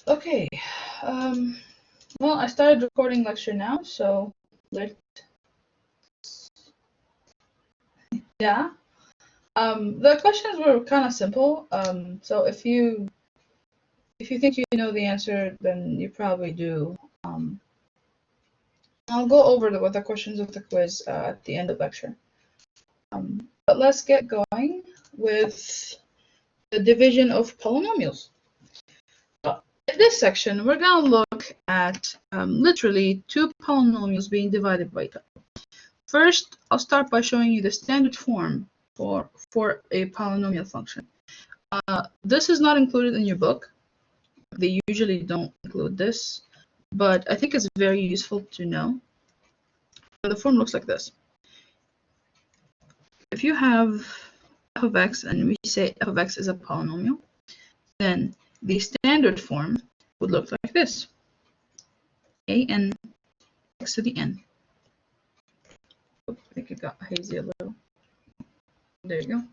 Okay. Well, I started recording lecture now, so yeah. The questions were kind of simple. So if you think you know the answer, then you probably do. I'll go over what the questions of the quiz at the end of lecture. But let's get going with the division of polynomials. In this section, we're going to look at literally two polynomials being divided by each other. First, I'll start by showing you the standard form for a polynomial function. This is not included in your book. They usually don't include this, but I think it's very useful to know. The form looks like this. If you have f of x and we say f of x is a polynomial, then the standard form would look like this. A(n) x to the n. I think it got hazy a little. There you go.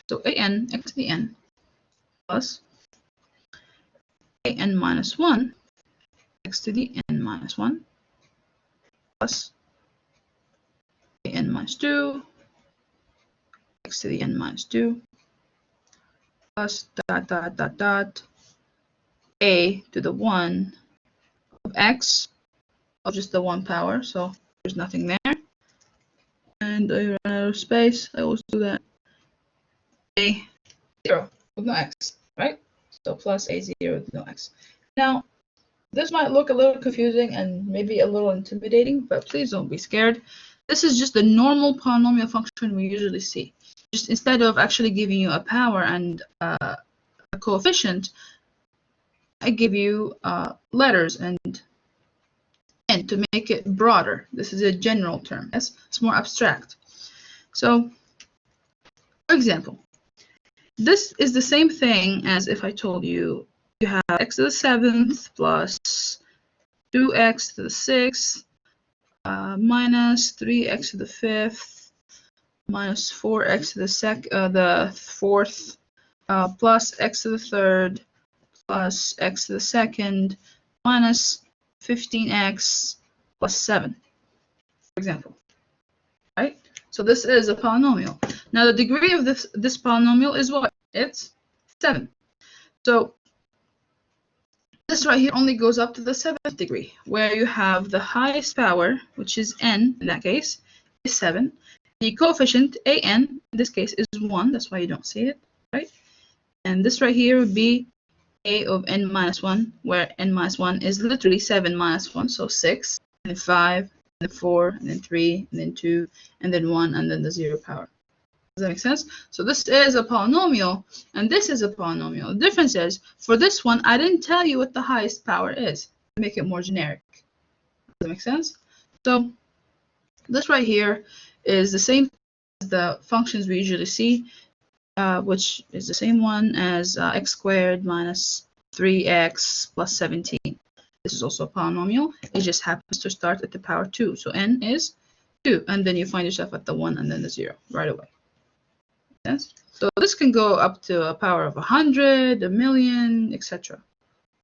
So a(n) x to the n plus a(n minus 1 x to the n minus 1 plus a(n minus 2 x to the n minus 2 plus dot dot dot dot a to the 1 of x of just the 1 power, so there's nothing there. And I ran out of space. I always do that. A0 with no x, right? So plus a0 with no x. Now, this might look a little confusing and maybe a little intimidating, but please don't be scared. This is just the normal polynomial function we usually see. Just instead of actually giving you a power and a coefficient, I give you letters and to make it broader. This is a general term. Yes? It's more abstract. So, for example, this is the same thing as if I told you you have x to the 7th plus 2x to the 6th minus 3x to the 5th minus 4x to the 4th plus x to the 3rd plus x to the 2nd minus 15x plus 7, for example. Right? So this is a polynomial. Now the degree of this polynomial is what? It's 7. So this right here only goes up to the 7th degree, where you have the highest power, which is n in that case, is 7. The coefficient an in this case is 1, that's why you don't see it, right? And this right here would be a of n minus 1, where n minus 1 is literally 7 minus 1, so 6, and then 5, and then 4, and then 3, and then 2, and then 1, and then the 0 power. Does that make sense? So this is a polynomial, and this is a polynomial. The difference is, for this one, I didn't tell you what the highest power is to make it more generic. Does that make sense? So this right here is the same as the functions we usually see, which is the same one as x squared minus 3x plus 17. This is also a polynomial. It just happens to start at the power 2. So n is 2, and then you find yourself at the 1 and then the 0 right away. Yes? So this can go up to a power of 100, 1,000,000, etc.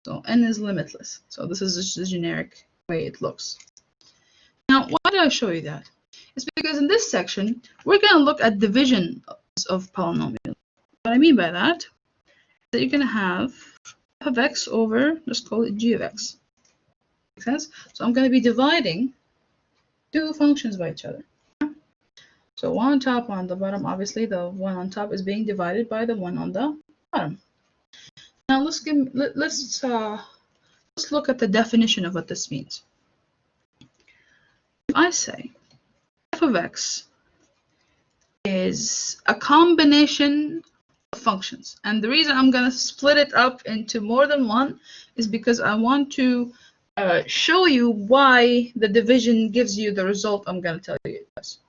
So n is limitless. So this is just the generic way it looks. Now, why did I show you that? It's because in this section, we're going to look at division of polynomials. What I mean by that is that you're going to have f of x over, let's call it g of x. Make sense? So I'm going to be dividing two functions by each other. So one on top, one on the bottom. Obviously, the one on top is being divided by the one on the bottom. Now let's look at the definition of what this means. If I say f of x is a combination of functions, and the reason I'm going to split it up into more than one is because I want to show you why the division gives you the result I'm going to tell you it does.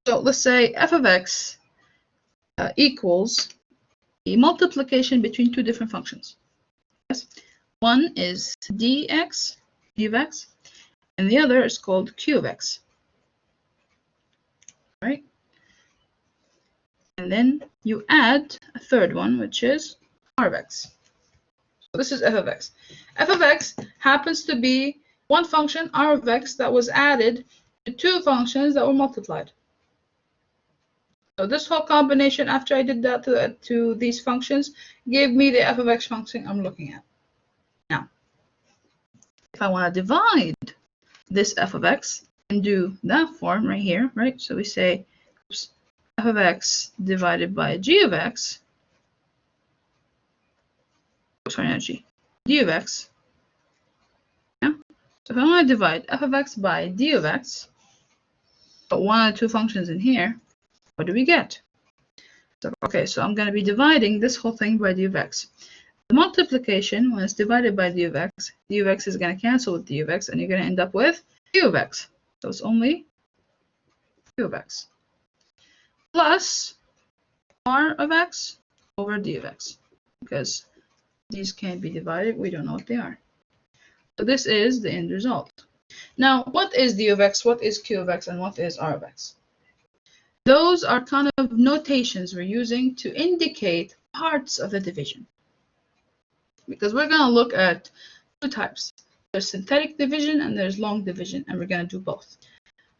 So let's say f of x equals the multiplication between two different functions. Yes? One is dx, d of x, and the other is called q of x. Right? And then you add a third one, which is r of x. This is f of x. F of x happens to be one function, r of x, that was added to two functions that were multiplied. So this whole combination, after I did that to these functions, gave me the f of x function I'm looking at. Now, if I want to divide this f of x and do that form right here, right? So we say f of x divided by g of x, sorry, not g, d of x. Yeah? So if I want to divide f of x by d of x, but one or two functions in here, what do we get? So, okay, so I'm going to be dividing this whole thing by d of x. The multiplication, when it's divided by d of x is going to cancel with d of x, and you're going to end up with q of x. So it's only q of x plus r of x over d of x, because these can't be divided. We don't know what they are. So this is the end result. Now, what is d of x, what is q of x, and what is r of x? Those are kind of notations we're using to indicate parts of the division. Because we're going to look at two types. There's synthetic division and there's long division, and we're going to do both.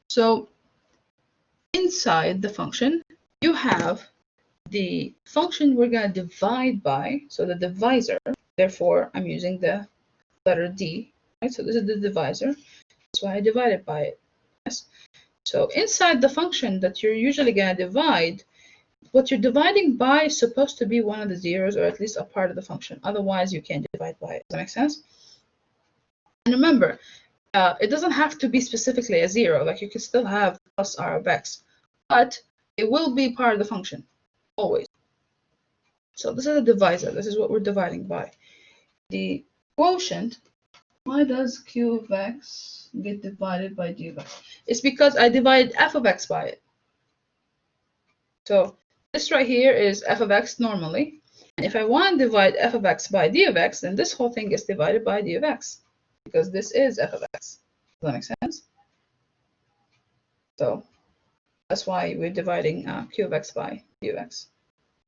So inside the function, you have the function we're going to divide by, so the divisor. Therefore, I'm using the letter D, right? So this is the divisor. That's why I divided by it. Yes. So inside the function that you're usually going to divide, what you're dividing by is supposed to be one of the zeros, or at least a part of the function. Otherwise, you can't divide by it. Does that make sense? And remember, it doesn't have to be specifically a zero. Like, you can still have plus r of x, but it will be part of the function, always. So this is a divisor. This is what we're dividing by. The quotient, why does q of x get divided by d of x? It's because I divided f of x by it. So this right here is f of x normally. And if I want to divide f of x by d of x, then this whole thing gets divided by d of x, because this is f of x. Does that make sense? So that's why we're dividing q of x by d of x.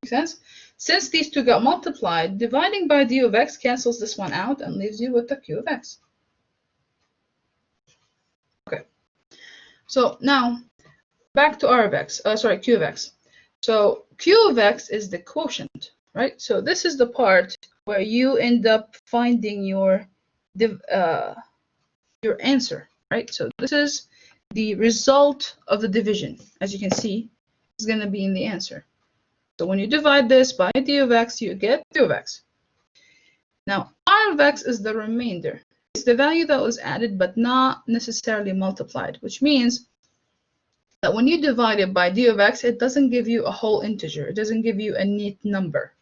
Make sense? Since these two got multiplied, dividing by d of x cancels this one out and leaves you with the q of x. Okay. So now back to r of x. Q of x. So q of x is the quotient, right? So this is the part where you end up finding your answer, right? So this is the result of the division. As you can see, it's going to be in the answer. So when you divide this by d of x, you get q of x. Now, r of x is the remainder. It's the value that was added but not necessarily multiplied, which means that when you divide it by d of x, it doesn't give you a whole integer. It doesn't give you a neat number.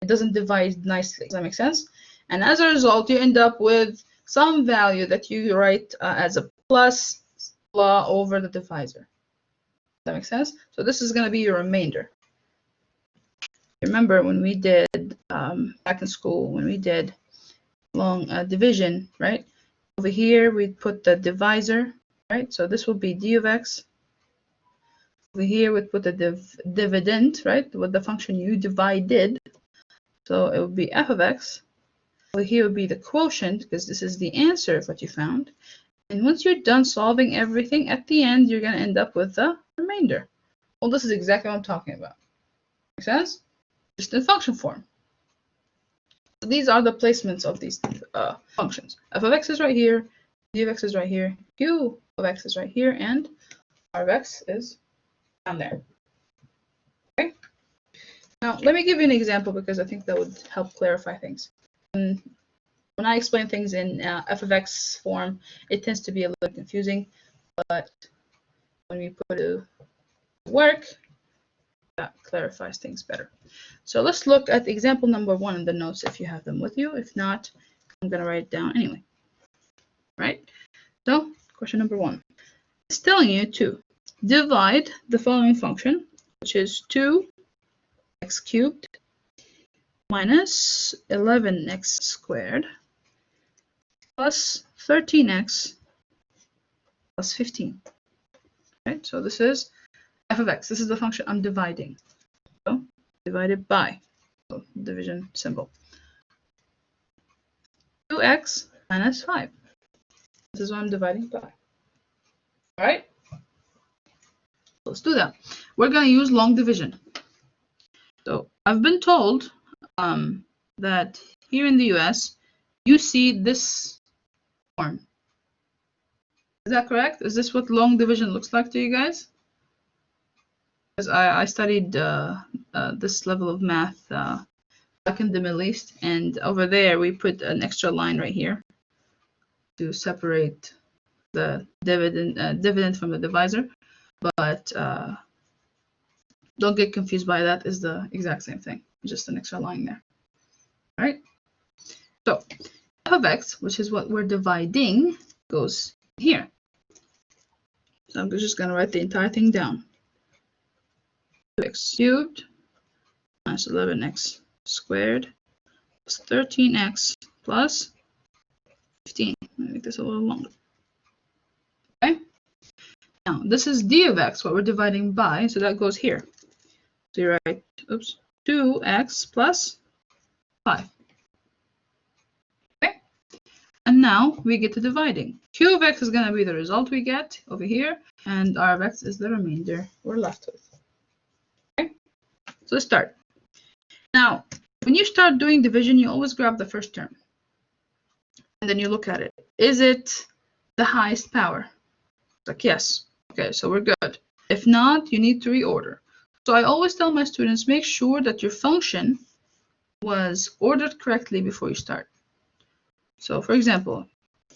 It doesn't divide nicely. Does that make sense? And as a result, you end up with some value that you write as a plus blah over the divisor. Does that make sense? So this is going to be your remainder. Remember when we did back in school, when we did long division, right? Over here, we put the divisor, right? So this will be d of x. Over here, we put the dividend, right? With the function you divided. So it would be f of x. Over here would be the quotient, because this is the answer of what you found. And once you're done solving everything, at the end, you're going to end up with the remainder. Well, this is exactly what I'm talking about. Make sense? Just in function form. So these are the placements of these functions. F of x is right here, d of x is right here, q of x is right here, and r of x is down there. Okay? Now, let me give you an example, because I think that would help clarify things. When I explain things in f of x form, it tends to be a little confusing, but when we put it to work, that clarifies things better. So let's look at example number 1 in the notes if you have them with you. If not, I'm going to write it down anyway. Right? So question number 1. It's telling you to divide the following function, which is 2x cubed minus 11x squared plus 13x plus 15. Right? So this is f of x. This is the function I'm dividing. So divided by, so division symbol. 2x minus 5. This is what I'm dividing by. All right? Let's do that. We're going to use long division. So I've been told that here in the US, you see this form. Is that correct? Is this what long division looks like to you guys? Because I studied this level of math back in the Middle East, and over there we put an extra line right here to separate the dividend from the divisor. But don't get confused by that. It's the exact same thing, just an extra line there. All right. So f of x, which is what we're dividing, goes here. So I'm just going to write the entire thing down. 2x cubed minus 11x squared plus 13x plus 15. Let me make this a little longer. Okay. Now this is d of x, what we're dividing by, so that goes here. So you write, 2x plus 5. Okay. And now we get to dividing. Q of x is going to be the result we get over here, and r of x is the remainder we're left with. Okay. So let's start. Now, when you start doing division, you always grab the first term. And then you look at it. Is it the highest power? It's like, yes. Okay, so we're good. If not, you need to reorder. So I always tell my students, make sure that your function was ordered correctly before you start. So for example,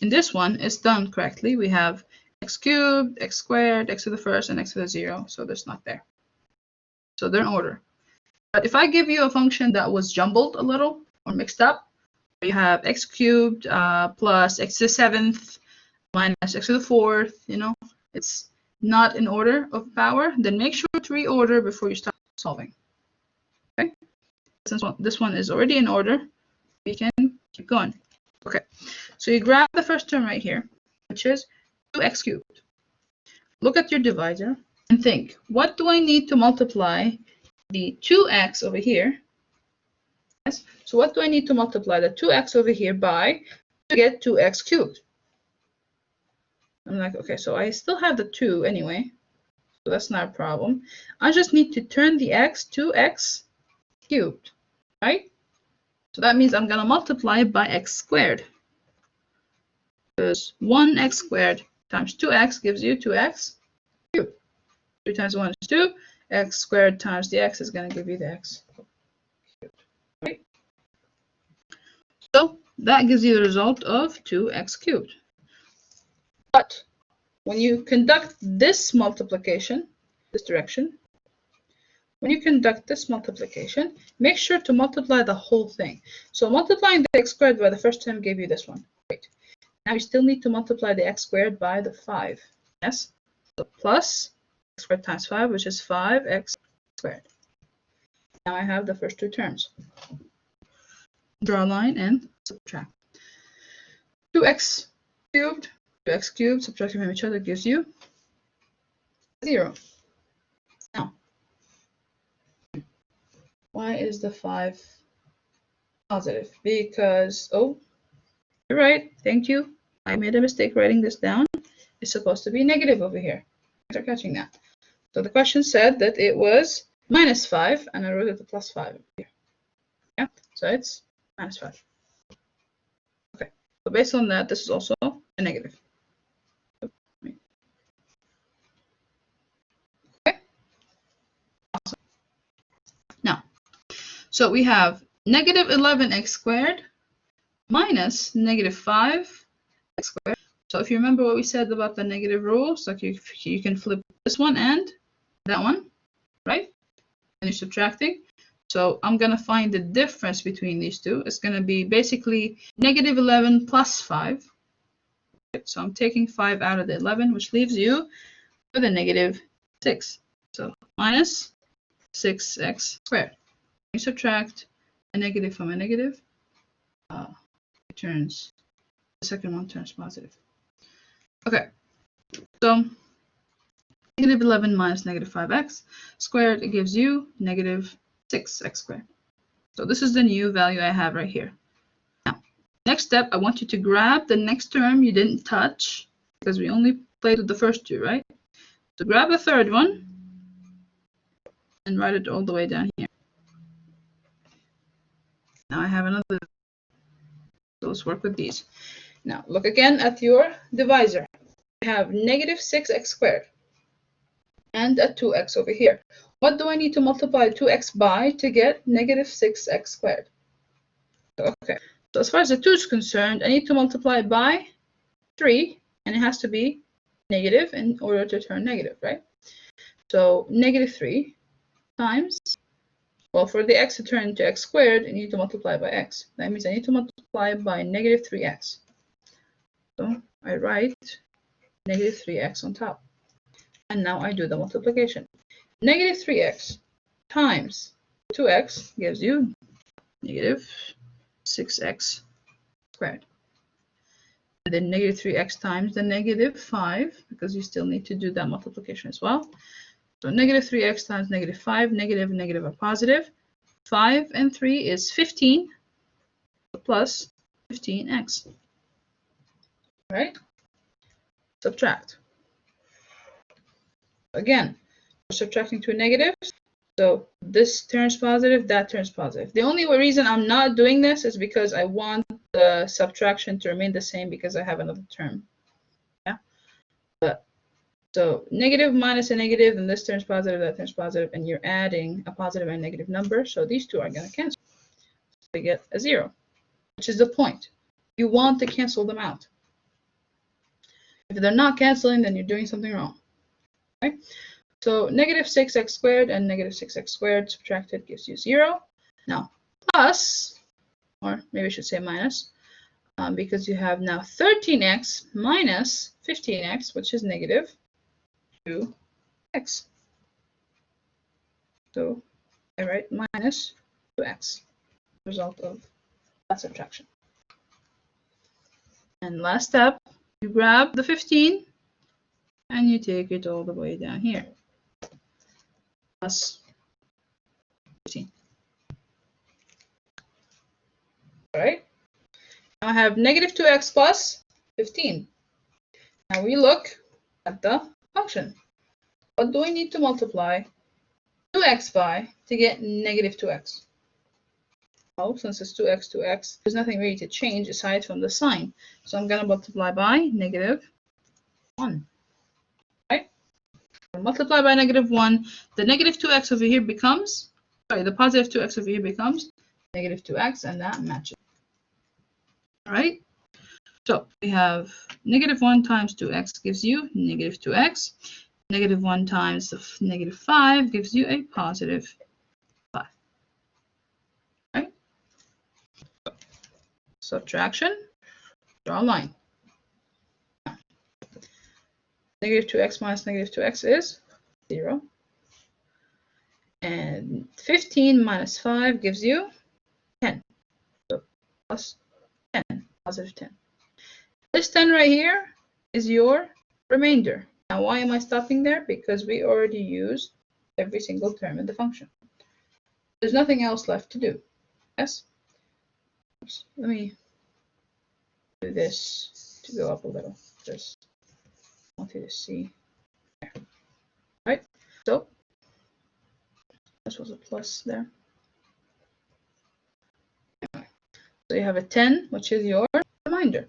in this one, it's done correctly. We have x cubed, x squared, x to the first, and x to the 0. So that's not there. So they're in order. But if I give you a function that was jumbled a little or mixed up, you have x cubed plus x to the 7th minus x to the 4th, it's not in order of power, then make sure to reorder before you start solving. Okay? Since this one is already in order, we can keep going. Okay, so you grab the first term right here, which is 2x cubed. Look at your divisor and think, what do I need to multiply the 2x over here? Yes. So what do I need to multiply the 2x over here by to get 2x cubed? I'm like, okay, so I still have the 2 anyway, so that's not a problem. I just need to turn the x to x cubed, right? So that means I'm going to multiply by x squared. Because 1x squared times 2x gives you 2x cubed. 2 times 1 is 2. X squared times the x is going to give you the x cubed. Right? So that gives you the result of 2x cubed. But when you conduct this multiplication, this direction, when you conduct this multiplication, make sure to multiply the whole thing. So multiplying the x squared by the first term gave you this one. Great. Now you still need to multiply the x squared by the 5. Yes? So plus x squared times 5, which is 5x squared. Now I have the first two terms. Draw a line and subtract. 2x cubed, 2x cubed, subtracting from each other gives you 0. Now, why is the 5 positive? Because, oh, you're right. Thank you. I made a mistake writing this down. It's supposed to be negative over here. Thanks for catching that. So the question said that it was minus 5, and I wrote it to plus 5 over here. Yeah, so it's minus 5. Okay, so based on that, this is also a negative. Okay, awesome. Now, so we have negative 11x squared minus negative 5x squared. So if you remember what we said about the negative rules, like you can flip this one and that one, right? And you're subtracting. So I'm going to find the difference between these two. It's going to be basically negative 11 plus 5. So I'm taking 5 out of the 11, which leaves you with a negative 6. So minus 6x squared. You subtract a negative from a negative, it turns, the second one turns positive. Okay, so negative 11 minus negative 5x squared, it gives you negative 6x squared. So this is the new value I have right here. Now, Next step, I want you to grab the next term you didn't touch, because we only played with the first two, right? So grab a third one and write it all the way down here. Now I have another. So let's work with these. Now look again at your divisor. You have negative 6x squared and a 2x over here. What do I need to multiply 2x by to get negative 6x squared? Okay, so as far as the 2 is concerned, I need to multiply by 3, and it has to be negative in order to turn negative, right? So negative 3 times, well, for the x to turn to x squared, I need to multiply by x. That means I need to multiply by negative 3x. So I write negative 3x on top. And now I do the multiplication. Negative 3x times 2x gives you negative 6x squared. And then negative 3x times the negative 5, because you still need to do that multiplication as well. So negative 3x times negative 5, negative and negative are positive. 5 and 3 is 15 plus 15x. Right? Subtract. Again, we're subtracting two negatives. So this turns positive, that turns positive. The only reason I'm not doing this is because I want the subtraction to remain the same because I have another term. Yeah. But so negative minus a negative, and this turns positive, that turns positive, and you're adding a positive and negative number. So these two are going to cancel. So we get a 0, which is the point. You want to cancel them out. If they're not canceling, then you're doing something wrong. Okay? So negative 6x squared and negative 6x squared subtracted gives you 0. Now plus, or maybe I should say minus, because you have now 13x minus 15x, which is negative 2x. So I write minus 2x, result of that subtraction. And last step, you grab the 15 and you take it all the way down here. Plus 15. All right. Now I have negative 2x plus 15. Now we look at the function. What do I need to multiply 2x by to get negative 2x? Well, since it's 2x, 2x, there's nothing really to change aside from the sign. So I'm going to multiply by negative 1. Right? So multiply by negative 1. The negative 2x over here becomes, sorry, the positive 2x over here becomes negative 2x, and that matches. All right? So we have negative 1 times 2x gives you negative 2x. Negative 1 times the negative 5 gives you a positive 5. Right? Subtraction, draw a line. Negative 2x minus negative 2x is 0. And 15 minus 5 gives you 10. So plus 10, positive 10. This 10 right here is your remainder. Now, why am I stopping there? Because we already used every single term in the function. There's nothing else left to do. Yes? Oops. Let me do this to go up a little. Just want you to see. There. Right? So, this was a plus there. So you have a 10, which is your remainder.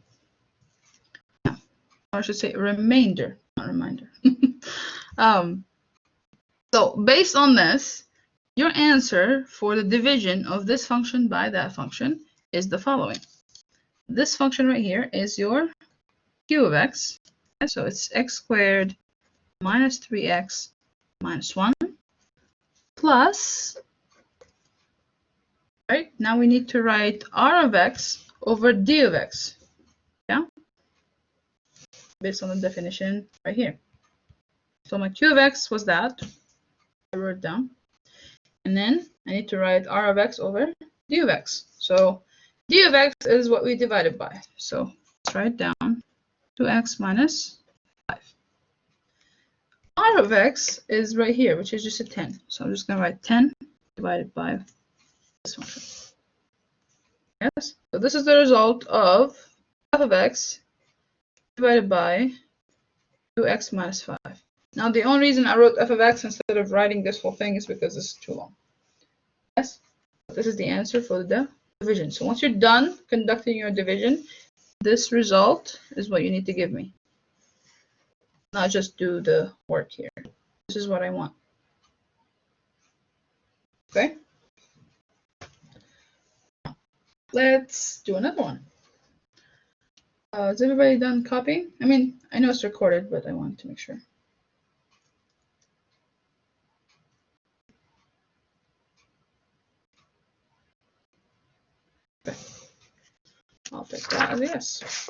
Or I should say remainder, not reminder. So based on this, your answer for the division of this function by that function is the following. This function right here is your q of x. So it's x squared minus 3x minus 1 plus, right? Now we need to write r of x over d of x. Yeah? Based on the definition right here. So my q of x was that. I wrote it down. And then I need to write r of x over d of x. So d of x is what we divided by. So let's write down 2x minus 5. R of x is right here, which is just a 10. So I'm just going to write 10 divided by this function. Yes, so this is the result of f of x divided by 2x minus 5. Now, the only reason I wrote f of x instead of writing this whole thing is because this is too long. Yes, this is the answer for the division. So once you're done conducting your division, this result is what you need to give me. Not just do the work here. This is what I want. Okay? Let's do another one. Is everybody done copying? I mean, I know it's recorded, but I want to make sure. Okay. I'll take that as a yes.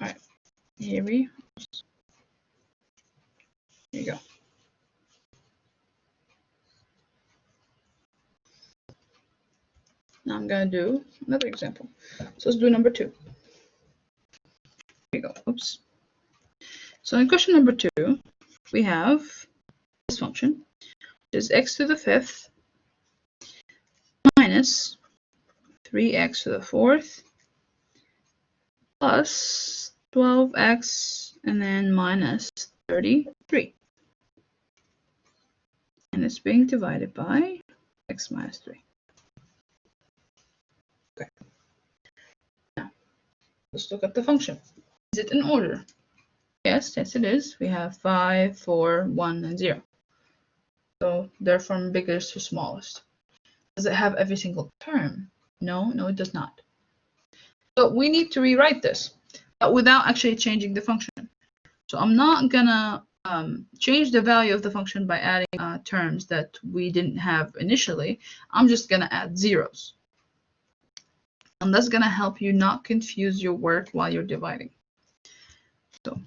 All right. Here you go. Now I'm going to do another example. So let's do number 2. Here we go. Oops. So in question number 2, we have this function, which is x to the 5th minus 3x to the 4th plus 12x and then minus 33. And it's being divided by x minus 3. Okay. Now, let's look at the function. Is it in order? Yes, it is. We have 5, 4, 1, and 0. So they're from biggest to smallest. Does it have every single term? No, it does not. So we need to rewrite this, but without actually changing the function. So I'm not gonna change the value of the function by adding terms that we didn't have initially. I'm just gonna add zeros. And that's gonna help you not confuse your work while you're dividing. So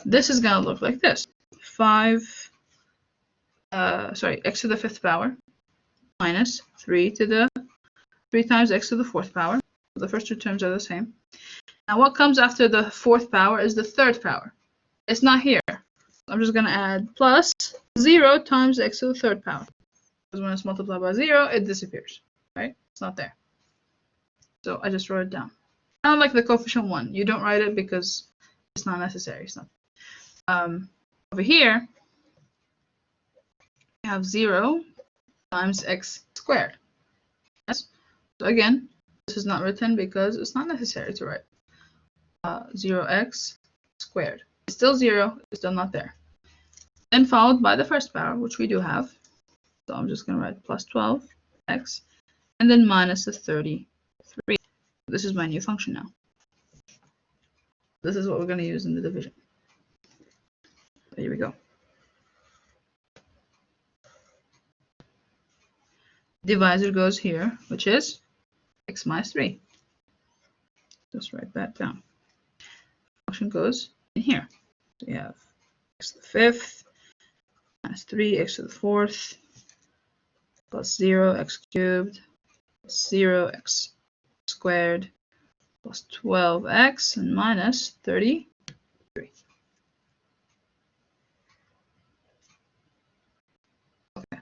this is gonna look like this. X to the 5th power minus 3 times x to the 4th power. So the first two terms are the same. Now what comes after the 4th power is the 3rd power. It's not here. I'm just going to add plus 0 times x to the 3rd power. Because when it's multiplied by 0, it disappears. Right? It's not there. So I just wrote it down. Kind of like the coefficient 1. You don't write it because it's not necessary. It's not. Over here, we have 0 times x squared. Yes. So again, this is not written because it's not necessary to write 0x squared. It's still 0. It's still not there. Then followed by the 1st power, which we do have. So I'm just going to write plus 12x and then minus the 33. This is my new function now. This is what we're going to use in the division. So here we go. Divisor goes here, which is x minus 3. Just write that down. Function goes in here. So we have x to the 5th minus 3, x to the 4th plus 0, x cubed plus 0, x squared plus 12x and minus 33. Okay.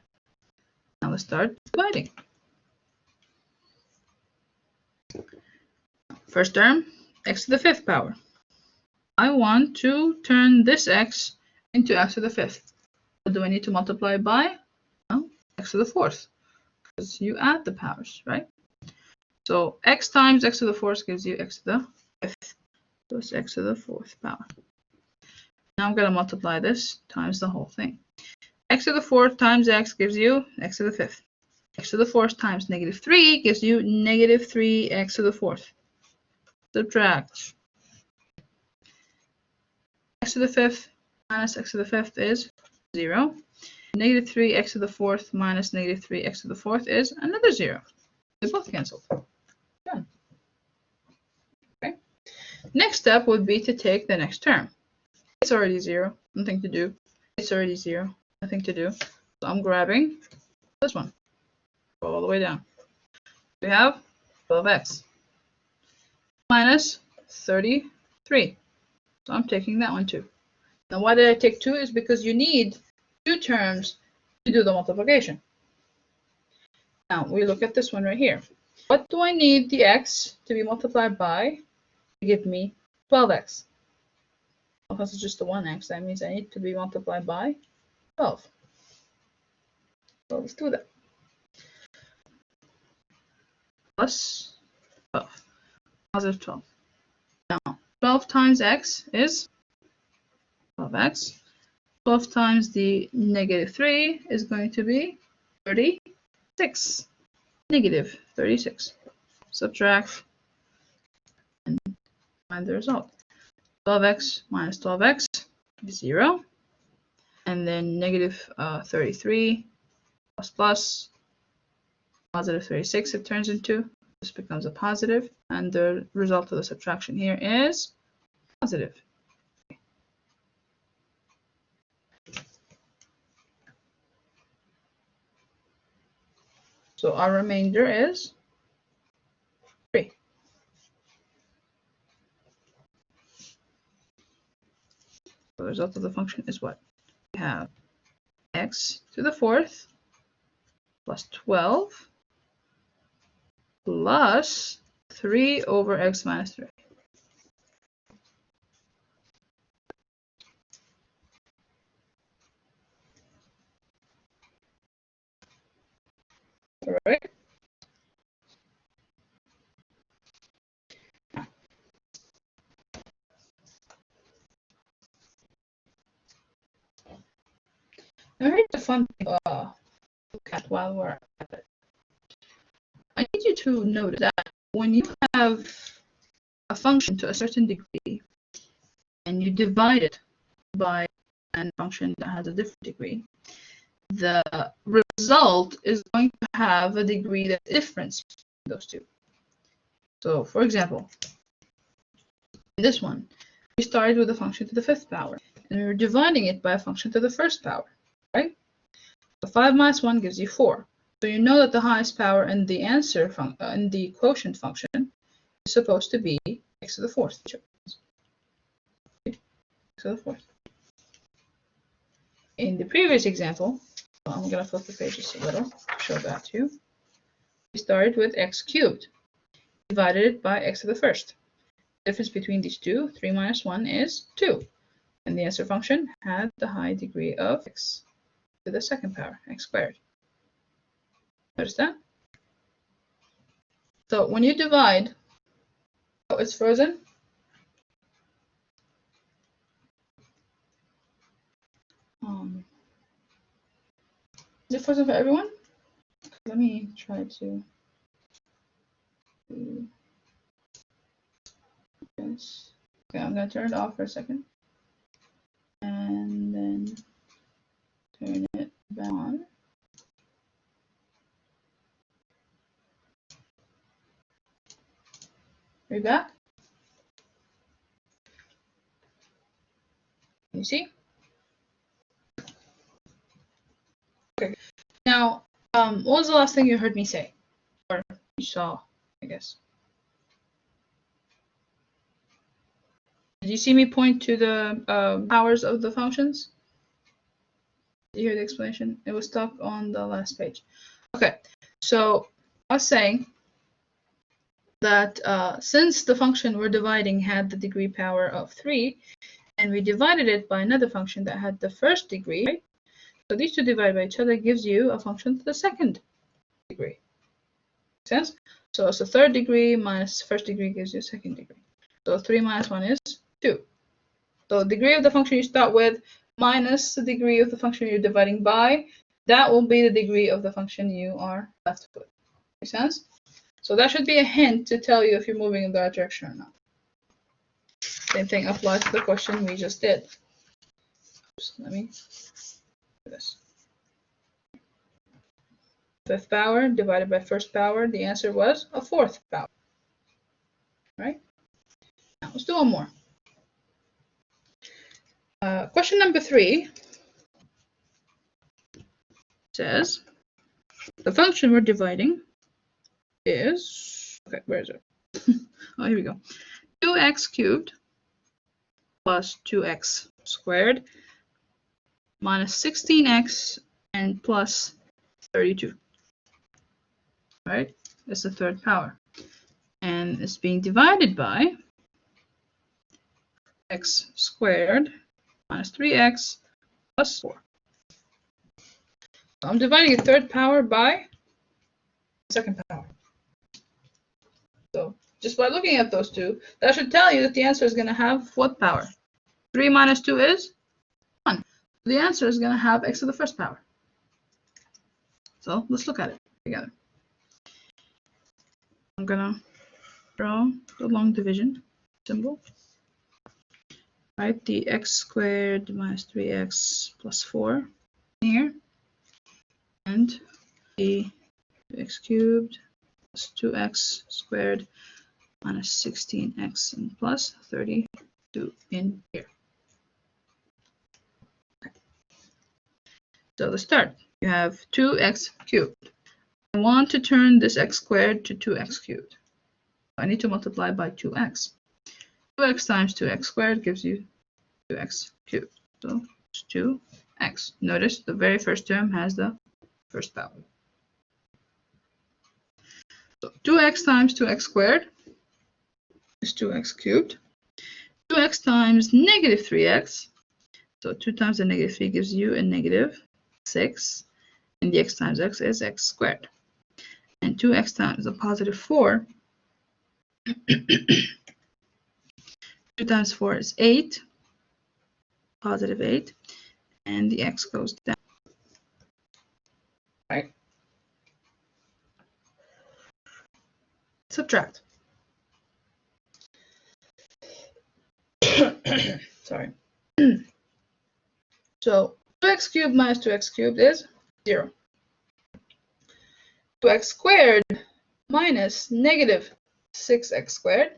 Now let's start dividing. First term, x to the 5th power. I want to turn this x into x to the 5th. What do I need to multiply by? Well, x to the 4th. Because you add the powers, right? So x times x to the 4th gives you x to the 5th. So it's x to the 4th power. Now I'm going to multiply this times the whole thing. X to the 4th times x gives you x to the 5th. X to the 4th times negative 3 gives you negative 3x to the 4th. Subtract. X to the 5th minus x to the 5th is 0. Negative 3x to the 4th minus negative 3x to the 4th is another 0. They both cancel. Done. Okay. Next step would be to take the next term. It's already 0. Nothing to do. It's already 0. Nothing to do. So I'm grabbing this one. Go all the way down. We have 12x minus 33. So I'm taking that one too. Now why did I take 2 is because you need 2 terms to do the multiplication. Now we look at this one right here. what do I need the x to be multiplied by to give me 12x? Well, this is just the 1x. That means I need to be multiplied by 12. So let's do that. Plus 12. Positive 12. Now, 12 times x is 12x. 12 times the negative 3 is going to be 36. Negative 36. Subtract and find the result. 12x minus 12x is 0. And then negative 33 plus positive 36 it turns into. This becomes a positive, and the result of the subtraction here is positive. So our remainder is 3. The result of the function is what? We have x to the 4th plus 12 plus 3 over x minus 3. All right. Now here's the fun thing to look at while we're at it. I need you to notice that when you have a function to a certain degree and you divide it by a function that has a different degree, the result is going to have a degree that's different between those two. So, for example, in this one, we started with a function to the 5th power, and we were dividing it by a function to the 1st power, right? So 5 minus 1 gives you 4. So you know that the highest power in the answer in the quotient function is supposed to be x to the 4th. X to the 4th. In the previous example, I'm going to flip the pages a little to show that to you. We started with x cubed, divided it by x to the 1st. The difference between these two, 3 minus 1, is 2. And the answer function had the high degree of x to the 2nd power, x squared. Notice that? So when you divide, oh, it's frozen. Is it frozen for everyone? Let me try to do this. Okay, I'm going to turn it off for a second. And then turn it back on. Are you back? Can you see? Okay. Now, what was the last thing you heard me say? Or you saw, I guess. Did you see me point to the powers of the functions? Did you hear the explanation? It was stuck on the last page. Okay, so I was saying that since the function we're dividing had the degree power of 3, and we divided it by another function that had the 1st degree, right? So these two divided by each other gives you a function to the 2nd degree. Make sense? So it's the 3rd degree minus 1st degree gives you 2nd degree. So 3 minus 1 is 2. So the degree of the function you start with minus the degree of the function you're dividing by, that will be the degree of the function you are left with. Make sense? So that should be a hint to tell you if you're moving in the right direction or not. Same thing applies to the question we just did. Oops, let me do this. 5th power divided by 1st power, the answer was a 4th power. Right? Now let's do one more. Question number 3 says the function we're dividing is, okay, where is it? Oh, here we go. 2x cubed plus 2x squared minus 16x and plus 32. Right? is the third power. And it's being divided by x squared minus 3x plus 4. So I'm dividing a third power by second power. So just by looking at those two, that should tell you that the answer is going to have what power? 3 minus 2 is 1. The answer is going to have x to the first power. So let's look at it together. I'm going to draw the long division symbol. Right, the x squared minus 3x plus 4 here. And the 2x cubed plus 2x squared minus 16x and plus 32 in here. Okay. So let's start. You have 2x cubed. I want to turn this x squared to 2x cubed. I need to multiply by 2x. 2x times 2x squared gives you 2x cubed. So it's 2x. Notice the very first term has the first power. So 2x times 2x squared is 2x cubed. 2x times negative 3x. So 2 times the negative 3 gives you a negative 6. And the x times x is x squared. And 2x times a positive 4. 2 times 4 is 8. Positive 8. And the x goes down. Right? Subtract. Sorry. So 2x cubed minus 2x cubed is 0. 2x squared minus negative 6x squared.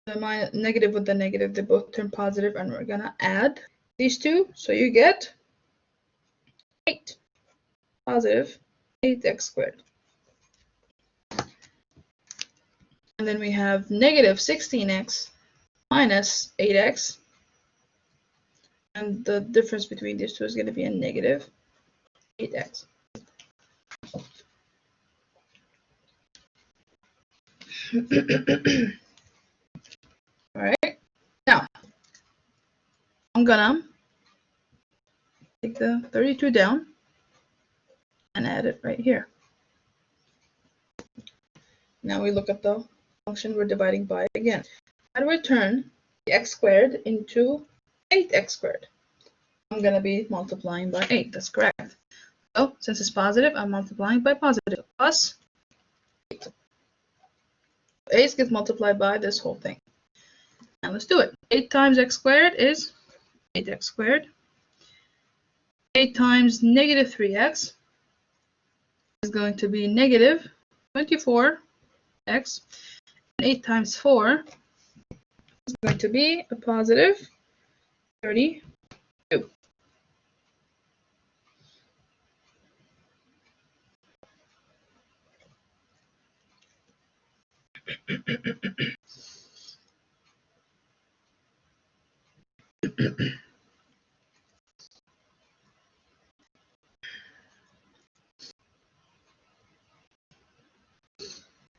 The negative with the negative, they both turn positive, and we're going to add these two. So you get 8. Positive 8x squared. And then we have negative 16x minus 8x. And the difference between these two is going to be a negative 8x. All right. Now, I'm going to take the 32 down and add it right here. Now we look at the function we're dividing by again. How do I turn the x squared into 8x squared? I'm going to be multiplying by 8. That's correct. So since it's positive, I'm multiplying by positive. Plus 8. 8 gets multiplied by this whole thing. Now let's do it. 8 times x squared is 8x squared. 8 times negative 3x is going to be negative 24x. And 8 times 4 is going to be a positive 32.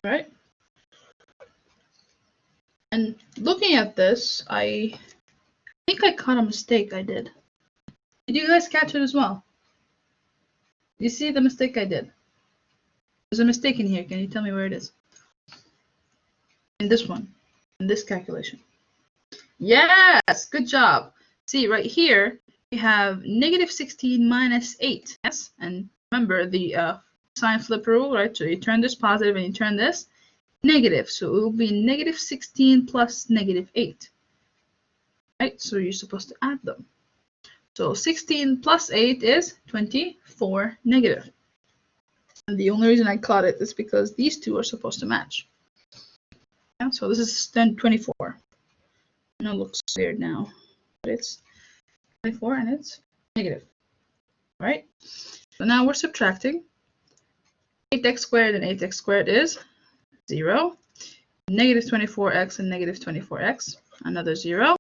Right? And looking at this, I think I caught a mistake I did. Did you guys catch it as well? You see the mistake I did? There's a mistake in here. Can you tell me where it is? In this one, in this calculation. Yes, good job. See, right here, we have negative 16 minus 8. Yes, and remember the sign flip rule, right? So you turn this positive and you turn this negative. So it will be negative 16 plus negative 8. Right, so you're supposed to add them. So 16 plus 8 is 24 negative. And the only reason I caught it is because these two are supposed to match. Yeah, so this is then 24. I know it looks weird now, but it's 24 and it's negative. Right? So now we're subtracting. 8x squared and 8x squared is 0. Negative 24x and negative 24x, another 0.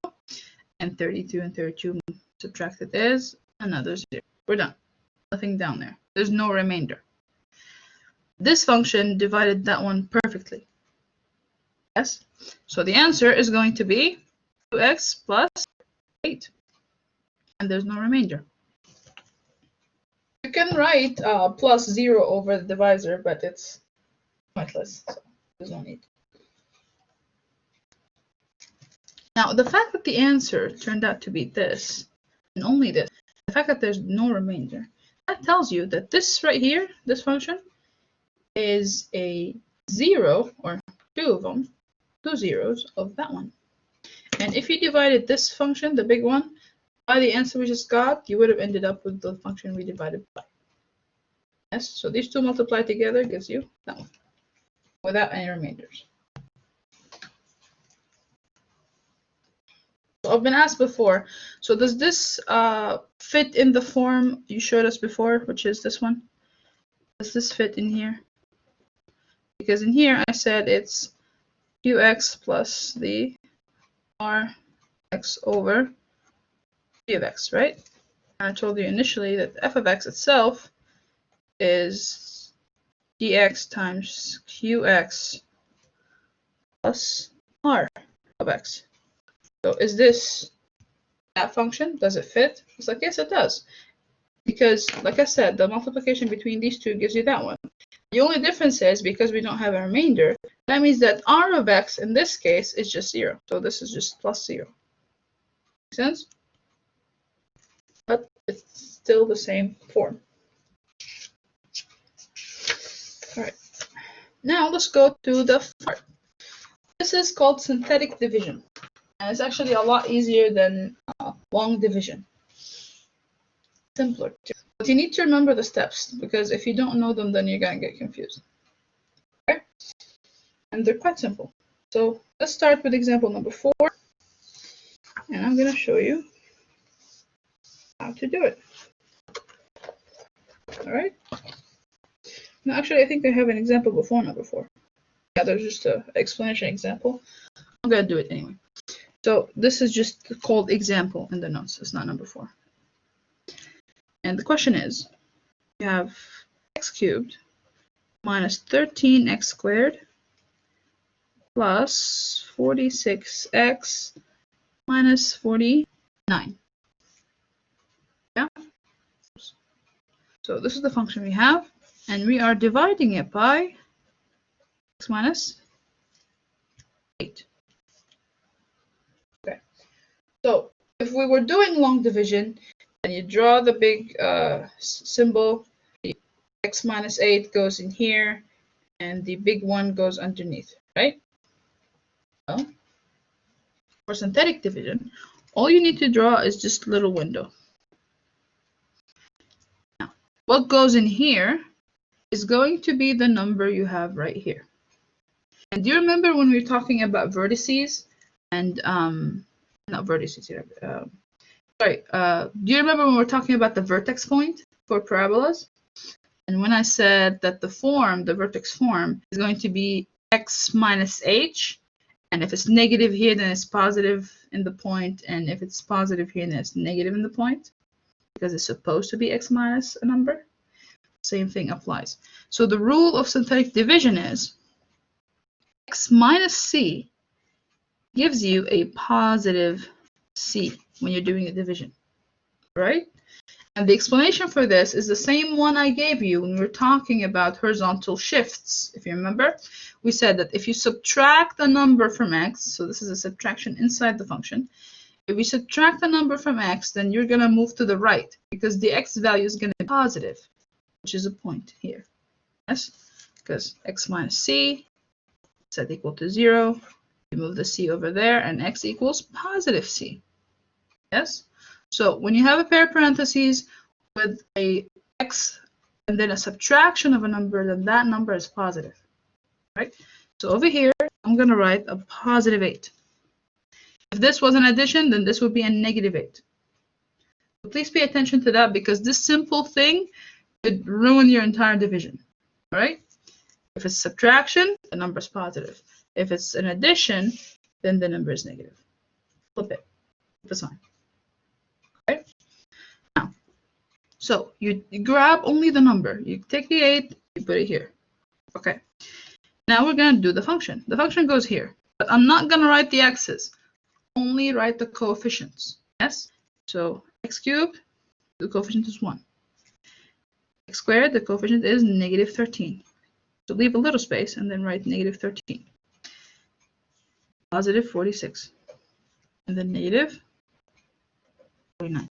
And 32 and 32 subtracted is another 0. We're done. Nothing down there. There's no remainder. this function divided that one perfectly. Yes? So the answer is going to be 2x plus 8. And there's no remainder. You can write plus 0 over the divisor, but it's pointless, so there's no need. Now, the fact that the answer turned out to be this, and only this, the fact that there's no remainder, that tells you that this right here, this function, is a 0, or 2 of them, 2 zeros of that one. And if you divided this function, the big one, by the answer we just got, you would have ended up with the function we divided by. Yes, so these two multiplied together gives you that one, without any remainders. So I've been asked before, so does this fit in the form you showed us before, which is this one? Does this fit in here? Because in here I said it's qx plus the rx over g of x, right? And I told you initially that f of x itself is dx times qx plus r of x. So is this that function? Does it fit? It's like, yes, it does. Because, like I said, the multiplication between these two gives you that one. The only difference is, because we don't have a remainder, that means that r of x in this case is just 0. So this is just plus 0. Make sense? But it's still the same form. All right. Now let's go to the part. This is called synthetic division. And it's actually a lot easier than long division. Simpler too. But you need to remember the steps, because if you don't know them, then you're going to get confused. Okay? And they're quite simple. So let's start with example number 4. And I'm going to show you how to do it. All right? No, actually, I think I have an example before number 4. Yeah, there's just an explanation example. I'm going to do it anyway. So this is just called example in the notes. It's not number 4. And the question is, you have x cubed minus 13x squared plus 46x minus 49. Yeah? So this is the function we have, and we are dividing it by x minus 8. Okay. So if we were doing long division, and you draw the big symbol, the x minus 8 goes in here, and the big one goes underneath, right? Well, for synthetic division, all you need to draw is just a little window. Now, what goes in here is going to be the number you have right here. And do you remember when we were talking about vertices and not vertices here? Do you remember when we were talking about the vertex point for parabolas? And when I said that the form, the vertex form, is going to be x minus h, and if it's negative here, then it's positive in the point, and if it's positive here, then it's negative in the point, because it's supposed to be x minus a number. Same thing applies. So the rule of synthetic division is x minus c gives you a positive c when you're doing a division, right? And the explanation for this is the same one I gave you when we were talking about horizontal shifts. If you remember, we said that if you subtract the number from x, so this is a subtraction inside the function, if we subtract the number from x, then you're going to move to the right, because the x value is going to be positive, which is a point here. Yes, because x minus c set equal to 0. You move the c over there, and x equals positive c. Yes? So when you have a pair of parentheses with a x and then a subtraction of a number, then that number is positive, right? So over here, I'm going to write a positive 8. If this was an addition, then this would be a negative 8. So please pay attention to that, because this simple thing could ruin your entire division, all right? If it's subtraction, the number is positive. If it's an addition, then the number is negative. Flip it. Flip the sign. Okay? Now, so you grab only the number. You take the 8, you put it here. Okay. Now we're going to do the function. The function goes here, but I'm not going to write the x's. Only write the coefficients. Yes? So x cubed, the coefficient is 1. X squared, the coefficient is negative 13. So leave a little space and then write negative 13. Positive 46. And then negative 49.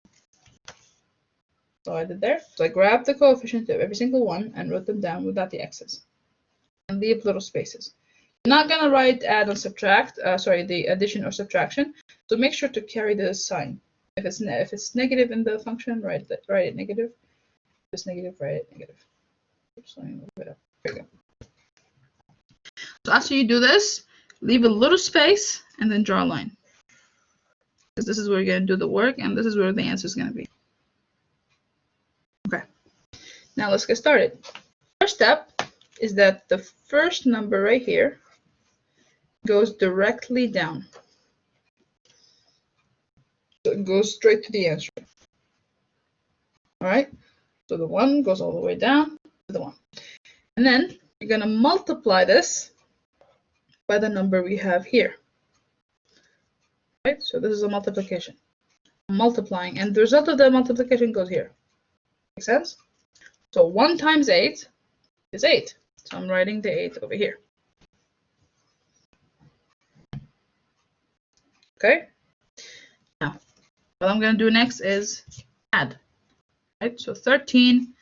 So I did there. So I grabbed the coefficient of every single one and wrote them down without the x's. And leave little spaces. You're not going to write add or subtract, the addition or subtraction. So make sure to carry the sign. If it's negative in the function, write it negative. If it's negative, write it negative. Oops, let me move it up. There we go. So after you do this, leave a little space and then draw a line. Because this is where you're going to do the work and this is where the answer is going to be. Okay. Now let's get started. First step is that the first number right here goes directly down. So it goes straight to the answer. All right. So the 1 goes all the way down to the 1. And then you're going to multiply this by the number we have here. Right? So this is a multiplication. Multiplying, and the result of the multiplication goes here. Make sense? So 1 times 8 is 8. So I'm writing the 8 over here. Okay? Now, what I'm going to do next is add. Right? So 13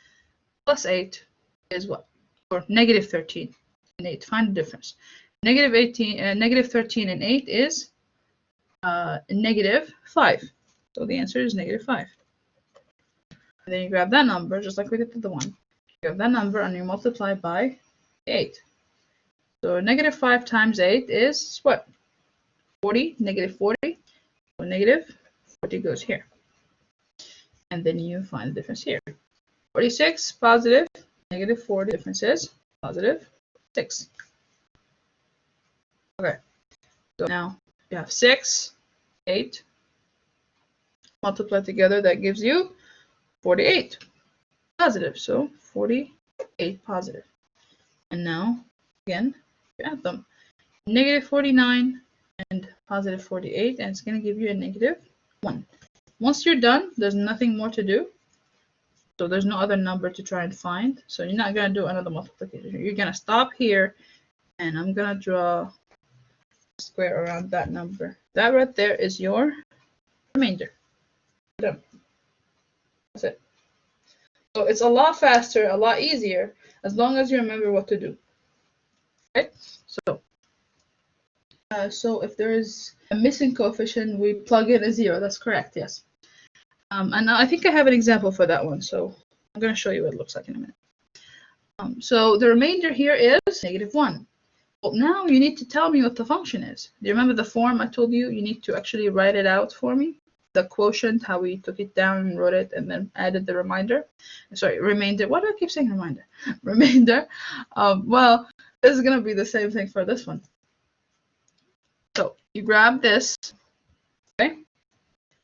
plus 8 is what? Or negative 13 and 8. Find the difference. Negative 13 and 8 is negative 5. So the answer is negative 5. And then you grab that number, just like we did with the 1. You grab that number and you multiply by 8. So negative 5 times 8 is what? 40, negative 40. So negative 40 goes here. And then you find the difference here. 46 positive, negative 40, difference is positive 6. Okay, so now you have 6, 8, multiply together, that gives you 48 positive, so 48 positive. And now, again, you add them. Negative 49 and positive 48, and it's going to give you a negative 1. Once you're done, there's nothing more to do. So there's no other number to try and find. So you're not going to do another multiplication. You're going to stop here, and I'm going to draw a square around that number. That right there is your remainder. Done. That's it. So it's a lot faster, a lot easier, as long as you remember what to do. Right? So if there is a missing coefficient, we plug in a 0. That's correct, yes. And I think I have an example for that one, so I'm going to show you what it looks like in a minute. So the remainder here is negative 1. Well, now you need to tell me what the function is. Do you remember the form I told you? You need to actually write it out for me. The quotient, how we took it down and wrote it and then added the remainder. Why do I keep saying reminder? Remainder. Well, this is going to be the same thing for this one. So you grab this, okay?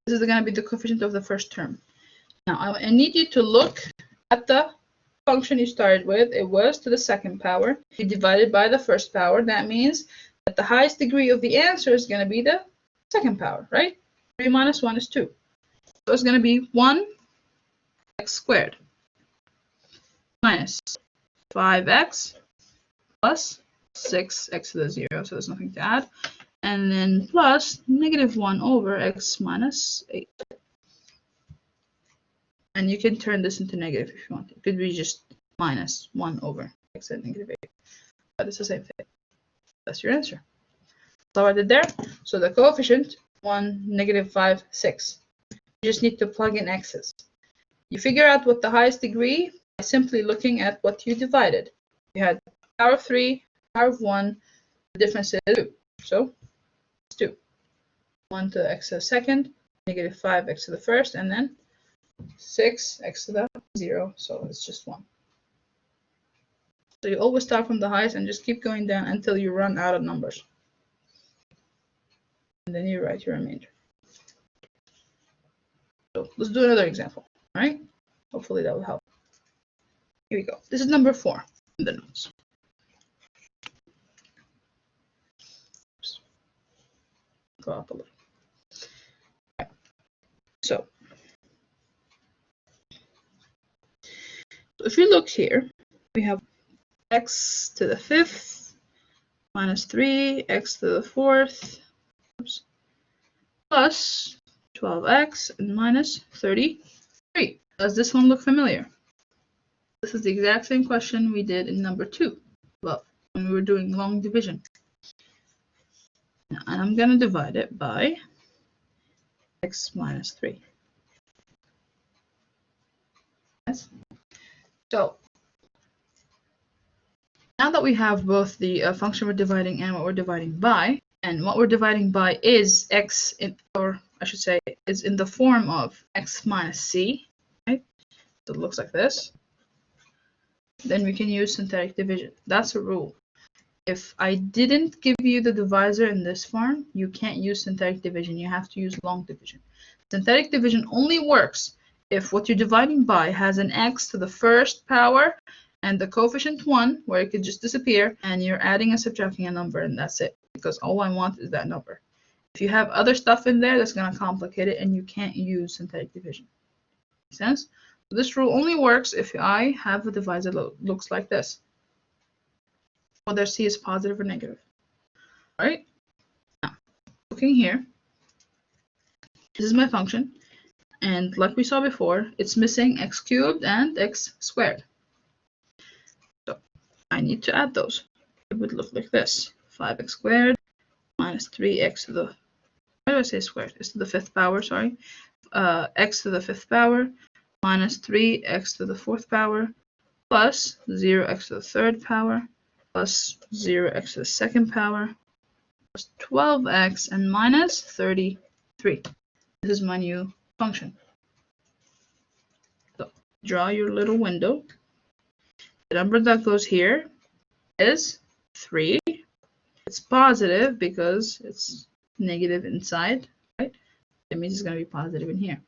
This is going to be the coefficient of the first term. Now I need you to look at the function you started with. It was to the second power. You divided by the first power. That means that the highest degree of the answer is going to be the second power, right? 3 minus 1 is 2. So it's going to be 1x squared minus 5x plus 6x to the 0. So there's nothing to add. And then plus negative 1 over x minus 8. And you can turn this into negative if you want. It could be just minus 1 over x and negative 8. But it's the same thing. That's your answer. So I did there. So the coefficient, 1, negative 5, 6. You just need to plug in x's. You figure out what the highest degree by simply looking at what you divided. You had power of 3, power of 1. The difference is 2. So 2. 1 to the x to the second, negative 5x to the first, and then 6x to the 0. So it's just 1. So you always start from the highest and just keep going down until you run out of numbers. And then you write your remainder. So let's do another example, all right? Hopefully that will help. Here we go. This is number 4 in the notes. go up a little. Right. So if you look here, we have x to the 5th minus 3, x to the 4th, oops, plus 12x and minus 33. Does this one look familiar? This is the exact same question we did in number 2, well, when we were doing long division. And I'm going to divide it by x minus 3. Yes. So now that we have both the function we're dividing and what we're dividing by, and what we're dividing by is x, or I should say, is in the form of x minus c, right? So it looks like this. Then we can use synthetic division. That's a rule. If I didn't give you the divisor in this form, you can't use synthetic division. You have to use long division. Synthetic division only works if what you're dividing by has an x to the 1st power and the coefficient 1, where it could just disappear, and you're adding and subtracting a number, and that's it, because all I want is that number. If you have other stuff in there, that's going to complicate it, and you can't use synthetic division. Make sense? So this rule only works if I have a divisor that looks like this, whether c is positive or negative. All right? Now, looking here, this is my function, and like we saw before, it's missing x cubed and x squared. So I need to add those. It would look like this: 5x squared minus 3x to the, why do I say squared? It's to the 5th power, sorry. X to the 5th power minus 3x to the 4th power plus 0x to the 3rd power plus 0x to the 2nd power plus 12x and minus 33. This is my new function. So draw your little window. The number that goes here is 3. It's positive because it's negative inside, right? That means it's going to be positive in here.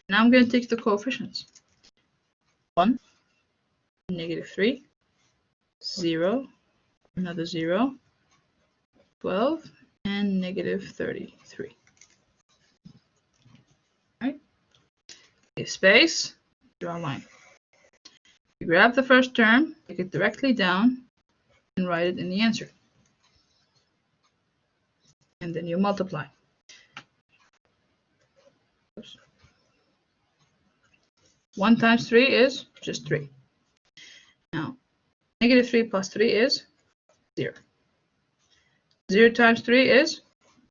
Now I'm going to take the coefficients. 1, negative 3, 0, another 0, 12, and negative 33. Right? Give space, draw a line. You grab the first term, take it directly down, and write it in the answer. And then you multiply. Oops. 1 times 3 is just 3. Now, negative 3 plus 3 is 0. 0 times 3 is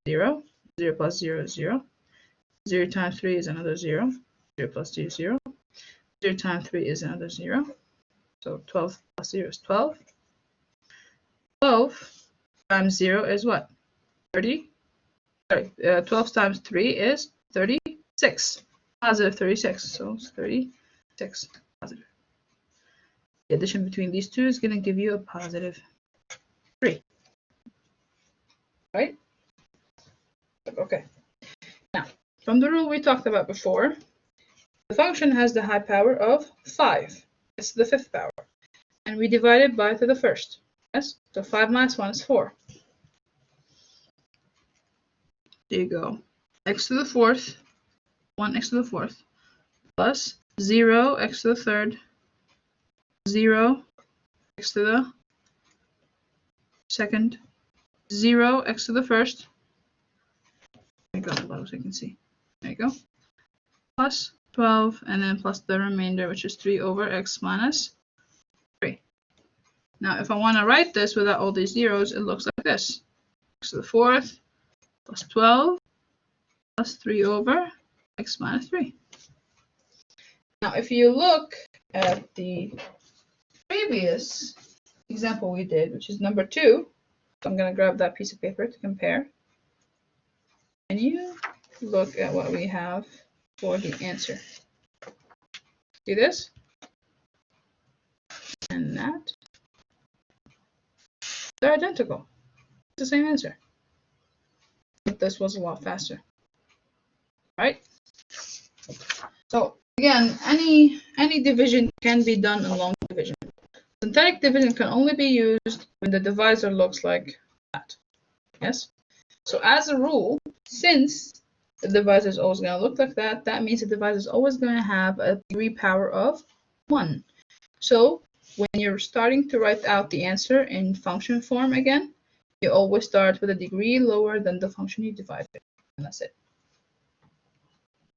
0. 0 plus 0 is 0. 0 times 3 is another 0. 0 plus 2 is 0. 0 times 3 is another 0. So 12 plus 0 is 12. 12 times 0 is what? 30. Sorry, 12 times 3 is 36. Positive 36. So it's 36 positive. The addition between these two is going to give you a positive 3. Right? Okay. Now, from the rule we talked about before, the function has the high power of 5. It's the 5th power. And we divide it by to the 1st. Yes? So 5 minus 1 is 4. There you go. X to the 4th, 1x to the 4th, plus 0x to the 3rd, 0x to the 2nd, 0x to the 1st. There you go, below so you can see. There you go. Plus 12, and then plus the remainder, which is 3 over x minus 3. Now, if I want to write this without all these zeros, it looks like this. X to the 4th plus 12 plus 3 over x minus 3. Now, if you look at the previous example we did, which is number 2, so I'm going to grab that piece of paper to compare. And you look at what we have for the answer. See this? And that. They're identical. It's the same answer. But this was a lot faster. Right? So again, any division can be done in long division. Synthetic division can only be used when the divisor looks like that. Yes? So as a rule, since the divisor is always going to look like that, that means the divisor is always going to have a degree power of 1. So when you're starting to write out the answer in function form again, you always start with a degree lower than the function you divided. And that's it.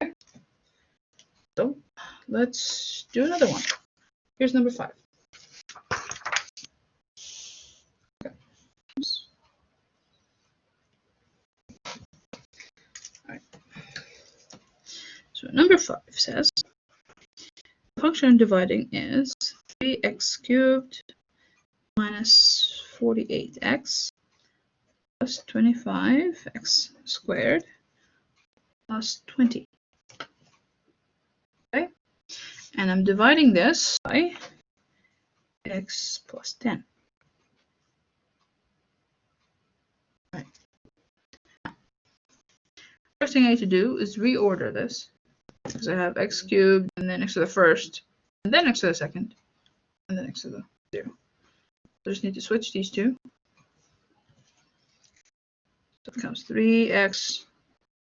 Okay. So let's do another one. Here's number 5. Okay. All right. So number 5 says the function I'm dividing is 3x cubed minus 48x plus 25x squared plus 20. Okay, and I'm dividing this by x plus 10. Right. First thing I need to do is reorder this, because I have x cubed and then x to the first, and then x to the second, and then x to the 0. I just need to switch these two. So it becomes 3x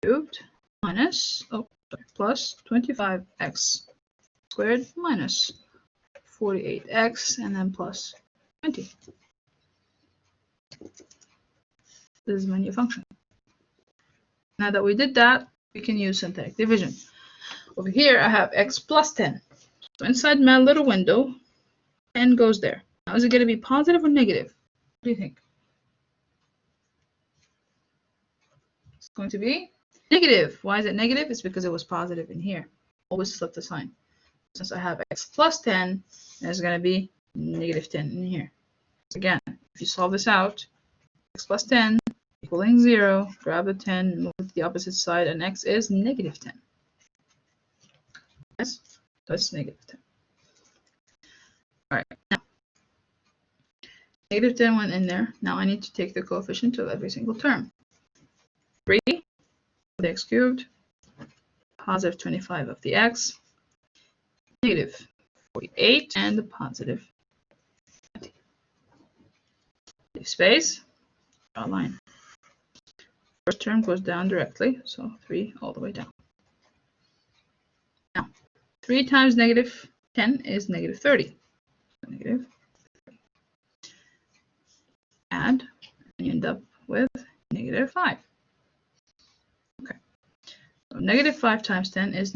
cubed minus, plus 25x squared minus 48x, and then plus 20. This is my new function. Now that we did that, we can use synthetic division. Over here, I have x plus 10. So inside my little window, 10 goes there. Now, is it going to be positive or negative? What do you think? It's going to be negative. Why is it negative? It's because it was positive in here. Always flip the sign. Since I have x plus 10, there's going to be negative 10 in here. So again, if you solve this out, x plus 10 equaling 0, grab the 10, move it to the opposite side, and x is negative 10. Yes, that's negative 10. All right, now, negative 10 went in there. Now I need to take the coefficient of every single term. 3 of the x cubed, positive 25 of the x, negative 48, and the positive 20. Leave space, draw a line. First term goes down directly, so 3 all the way down. Now, 3 times negative 10 is negative 30. So negative 30. Add, and you end up with negative 5. Okay. So negative 5 times 10 is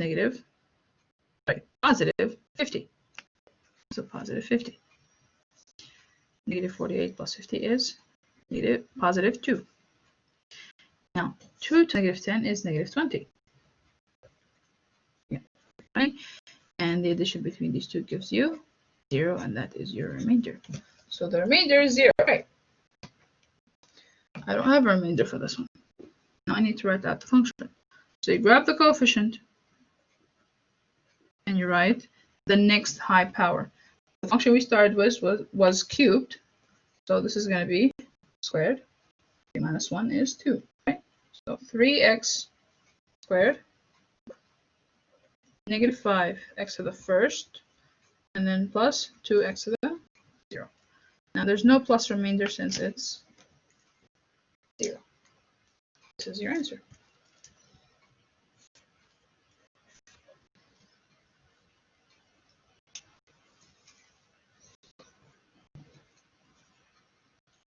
positive 50. So positive 50. Negative 48 plus 50 is positive 2. Now, 2 to negative 10 is negative 20. Yeah. Right? And the addition between these two gives you 0, and that is your remainder. So the remainder is 0. Right. I don't have a remainder for this one. Now I need to write out the function. So you grab the coefficient, and you write the next high power. The function we started with was cubed. So this is going to be squared. 3 minus 1 is 2. Right? So 3x squared, negative 5x to the first, and then plus 2x to the 0. Now there's no plus remainder since it's 0. This is your answer.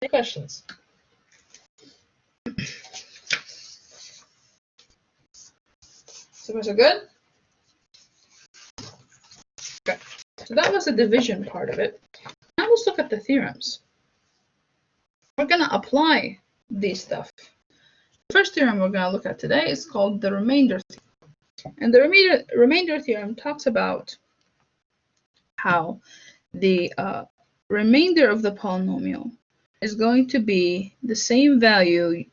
Any questions? So far so good? Okay. So that was the division part of it. Now let's look at the theorems. We're going to apply these stuff. The first theorem we're going to look at today is called the remainder theorem. And the remainder theorem talks about how the remainder of the polynomial is going to be the same value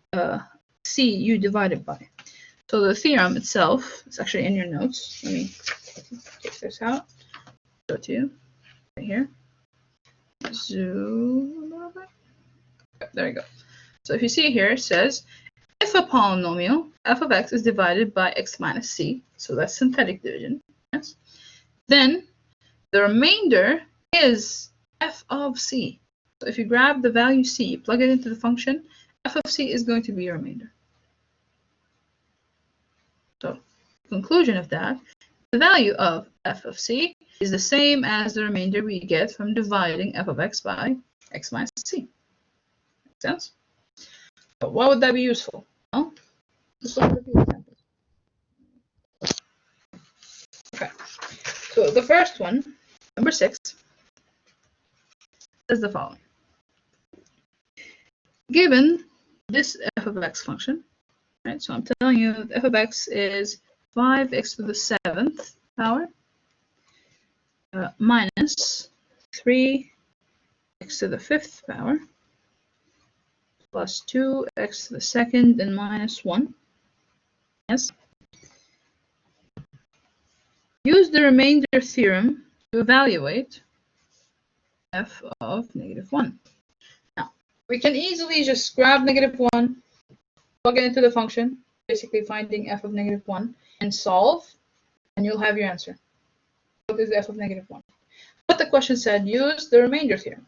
c you divided by. So the theorem itself is actually in your notes. Let me take this out. Show it to you right here. Zoom a little bit. There you go. So if you see here, it says if a polynomial f of x is divided by x minus c, so that's synthetic division, yes, then the remainder is f of c. So if you grab the value c, plug it into the function, f of c is going to be your remainder. conclusion of that, the value of f of c is the same as the remainder we get from dividing f of x by x minus c. Make sense? But why would that be useful? Well, let's look at a few examples. Okay, so the first one, number 6, is the following. Given this f of x function, right? So I'm telling you that f of x is 5x to the 7th power minus 3x to the 5th power plus 2x to the 2nd and minus 1. Yes. Use the remainder theorem to evaluate f of negative 1. Now, we can easily just grab negative 1, plug it into the function, basically finding f of negative 1, and solve, and you'll have your answer. What is f of negative 1? But the question said use the remainder theorem.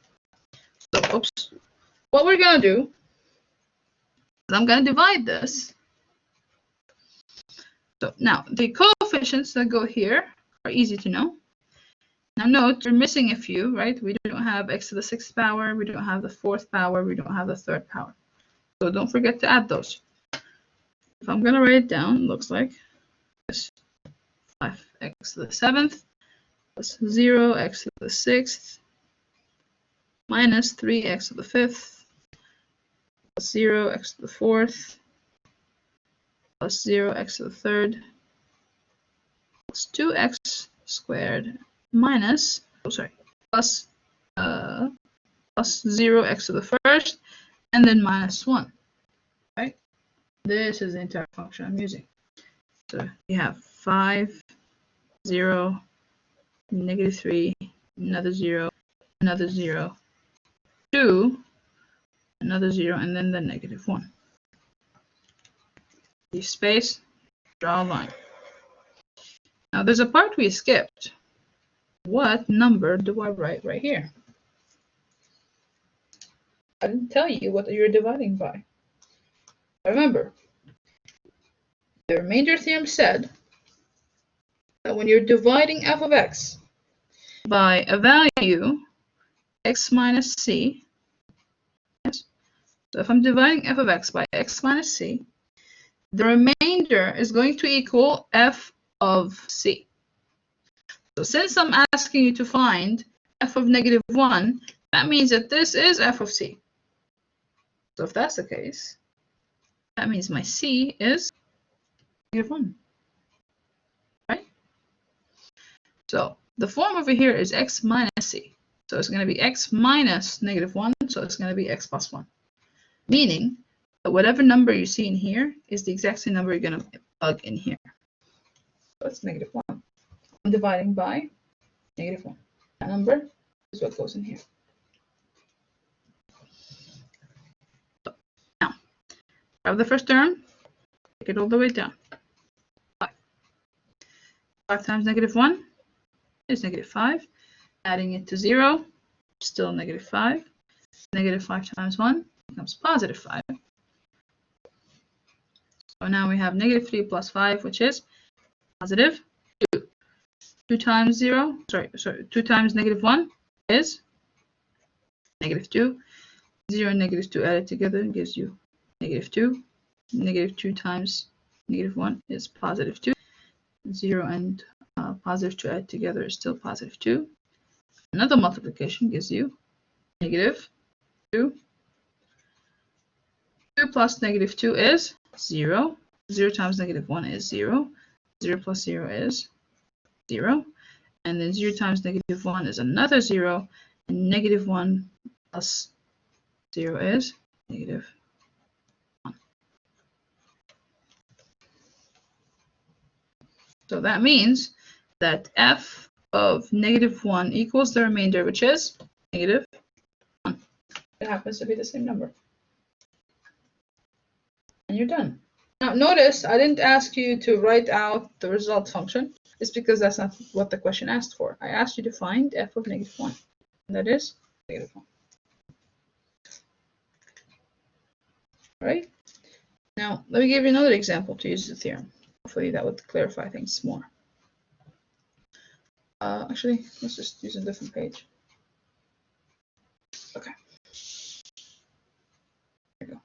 So, oops. What we're going to do is I'm going to divide this. So now the coefficients that go here are easy to know. Now note, we're missing a few, right? We don't have x to the 6th power, we don't have the 4th power, we don't have the 3rd power. So don't forget to add those. If I'm going to write it down, it looks like this: 5x to the 7th plus 0x to the 6th minus 3x to the 5th plus 0x to the 4th plus 0x to the 3rd plus 2x squared minus, plus 0x to the 1st, and then minus 1, right? This is the entire function I'm using. So you have 5, 0, negative 3, another 0, 2, another 0, and then the negative 1. Leave space, draw a line. Now there's a part we skipped. What number do I write right here? I didn't tell you what you're dividing by. Remember, the remainder theorem said that when you're dividing f of x by a value x minus c, yes, so if I'm dividing f of x by x minus c, the remainder is going to equal f of c. So since I'm asking you to find f of negative 1, that means that this is f of c. So if that's the case, that means my c is negative 1, right? So the form over here is x minus c. So it's going to be x minus negative 1, so it's going to be x plus 1. Meaning that whatever number you see in here is the exact same number you're going to plug in here. So it's negative 1. I'm dividing by negative 1. That number is what goes in here. So now, grab the first term, take it all the way down. 5. 5 times negative 1 is negative 5. Adding it to 0, still negative 5. Negative 5 times 1 becomes positive 5. So now we have negative 3 plus 5, which is positive 2. 2 times 0, 2 times negative 1 is negative 2. 0 and negative 2 added together gives you negative 2. Negative 2 times negative 1 is positive 2. 0 and positive 2 added together is still positive 2. Another multiplication gives you negative 2. 2 plus negative 2 is 0. 0 times negative 1 is 0. 0 plus 0 is 0. And then 0 times negative 1 is another 0. And negative 1 plus 0 is negative 1. So that means that f of negative 1 equals the remainder, which is negative 1. It happens to be the same number. And you're done. Now notice I didn't ask you to write out the result function. It's because that's not what the question asked for. I asked you to find f of negative 1. And that is negative 1. All right? Now, let me give you another example to use the theorem. Hopefully that would clarify things more. Actually, let's just use a different page. Okay. There we go.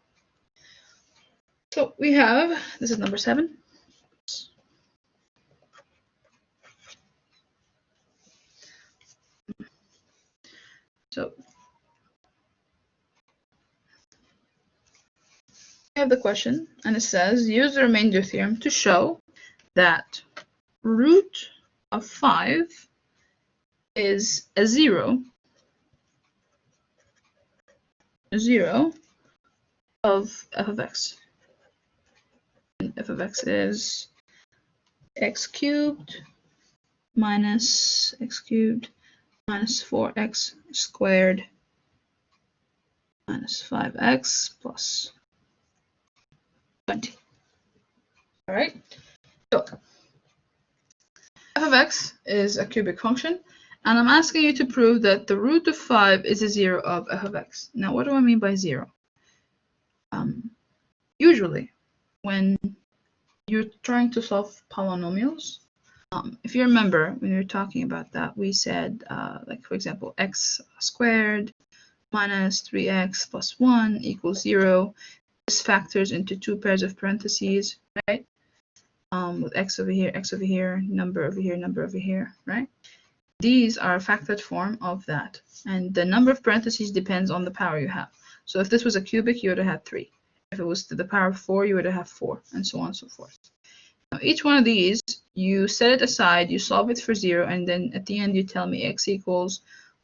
So we have, this is number 7. So we have the question, and it says, use the remainder theorem to show that root of 5 is a 0 of f of x. And f of x is x cubed minus x cubed minus 4x squared minus 5x plus 20. All right, so f of x is a cubic function, and I'm asking you to prove that the root of 5 is a 0 of f of x. Now, what do I mean by 0? Usually, when you're trying to solve polynomials, if you remember, when we were talking about that, we said, like, for example, x squared minus 3x plus 1 equals 0. This factors into 2 pairs of parentheses, right? With x over here, number over here, number over here, right? These are a factored form of that. And the number of parentheses depends on the power you have. So if this was a cubic, you would have had 3. If it was to the power of 4, you would have 4, and so on and so forth. Now, each one of these, you set it aside, you solve it for 0, and then at the end you tell me x equals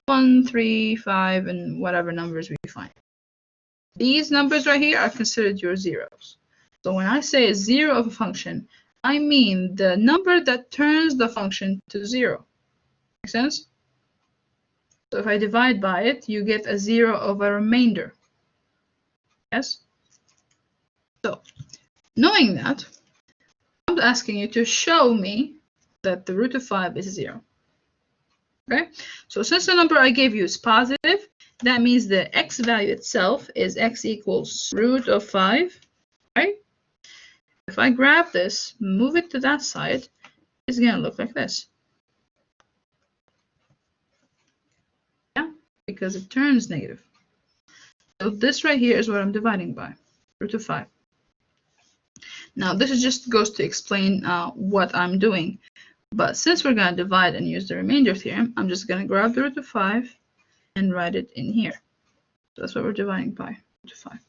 1, 3, 5, and whatever numbers we find. These numbers right here are considered your zeros. So when I say a 0 of a function, I mean the number that turns the function to 0. Make sense? So if I divide by it, you get a 0 of a remainder. Yes? So, knowing that, I'm asking you to show me that the root of 5 is 0. Okay? So since the number I gave you is positive, that means the x value itself is x equals root of 5, right? If I grab this, move it to that side, it's going to look like this. Yeah, because it turns negative. So this right here is what I'm dividing by, root of 5. Now this is just goes to explain what I'm doing. But since we're going to divide and use the remainder theorem, I'm just going to grab the root of 5 and write it in here. So that's what we're dividing by, root of 5.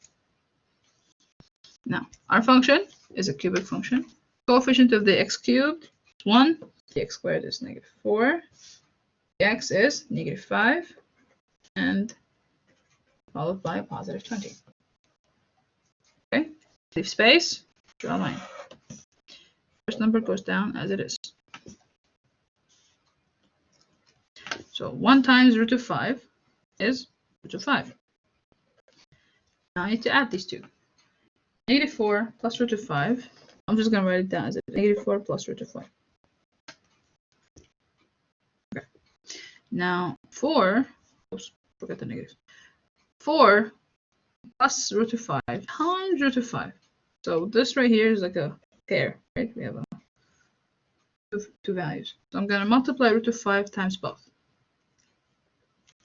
Now, our function is a cubic function. Coefficient of the x cubed is 1. The x squared is negative 4. The x is negative 5. And followed by a positive 20. Okay, leave space, draw a line. First number goes down as it is. So 1 times root of 5 is root of 5. Now I need to add these two. Negative 4 plus root of 5. I'm just going to write it down as negative 4 plus root of 5. Okay. Now 4, oops, forget the negative. 4 plus root of 5 times root of 5. So this right here is like a pair, right? We have two values. So I'm going to multiply root of 5 times both.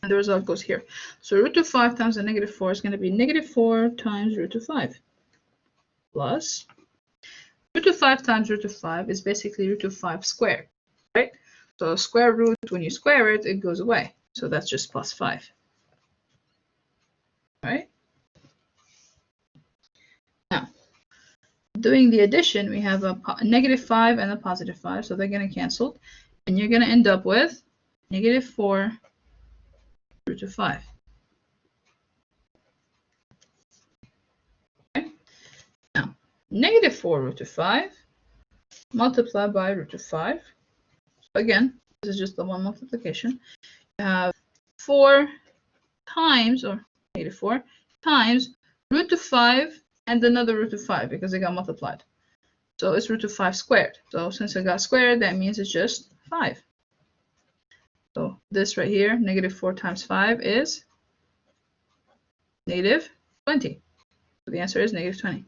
And the result goes here. So root of 5 times the negative 4 is going to be negative 4 times root of 5. Plus root of 5 times root of 5 is basically root of 5 squared, right? So square root, when you square it, it goes away. So that's just plus 5. Right? Now, doing the addition, we have a negative 5 and a positive 5, so they're going to cancel. And you're going to end up with negative 4 root of 5. Okay? Now, negative 4 root of 5 multiplied by root of 5. So again, this is just the one multiplication. You have 4 times, or negative 4 times root of 5 and another root of 5 because they got multiplied. So it's root of 5 squared. So since it got squared, that means it's just 5. So this right here, negative 4 times 5 is negative 20. So the answer is negative 20.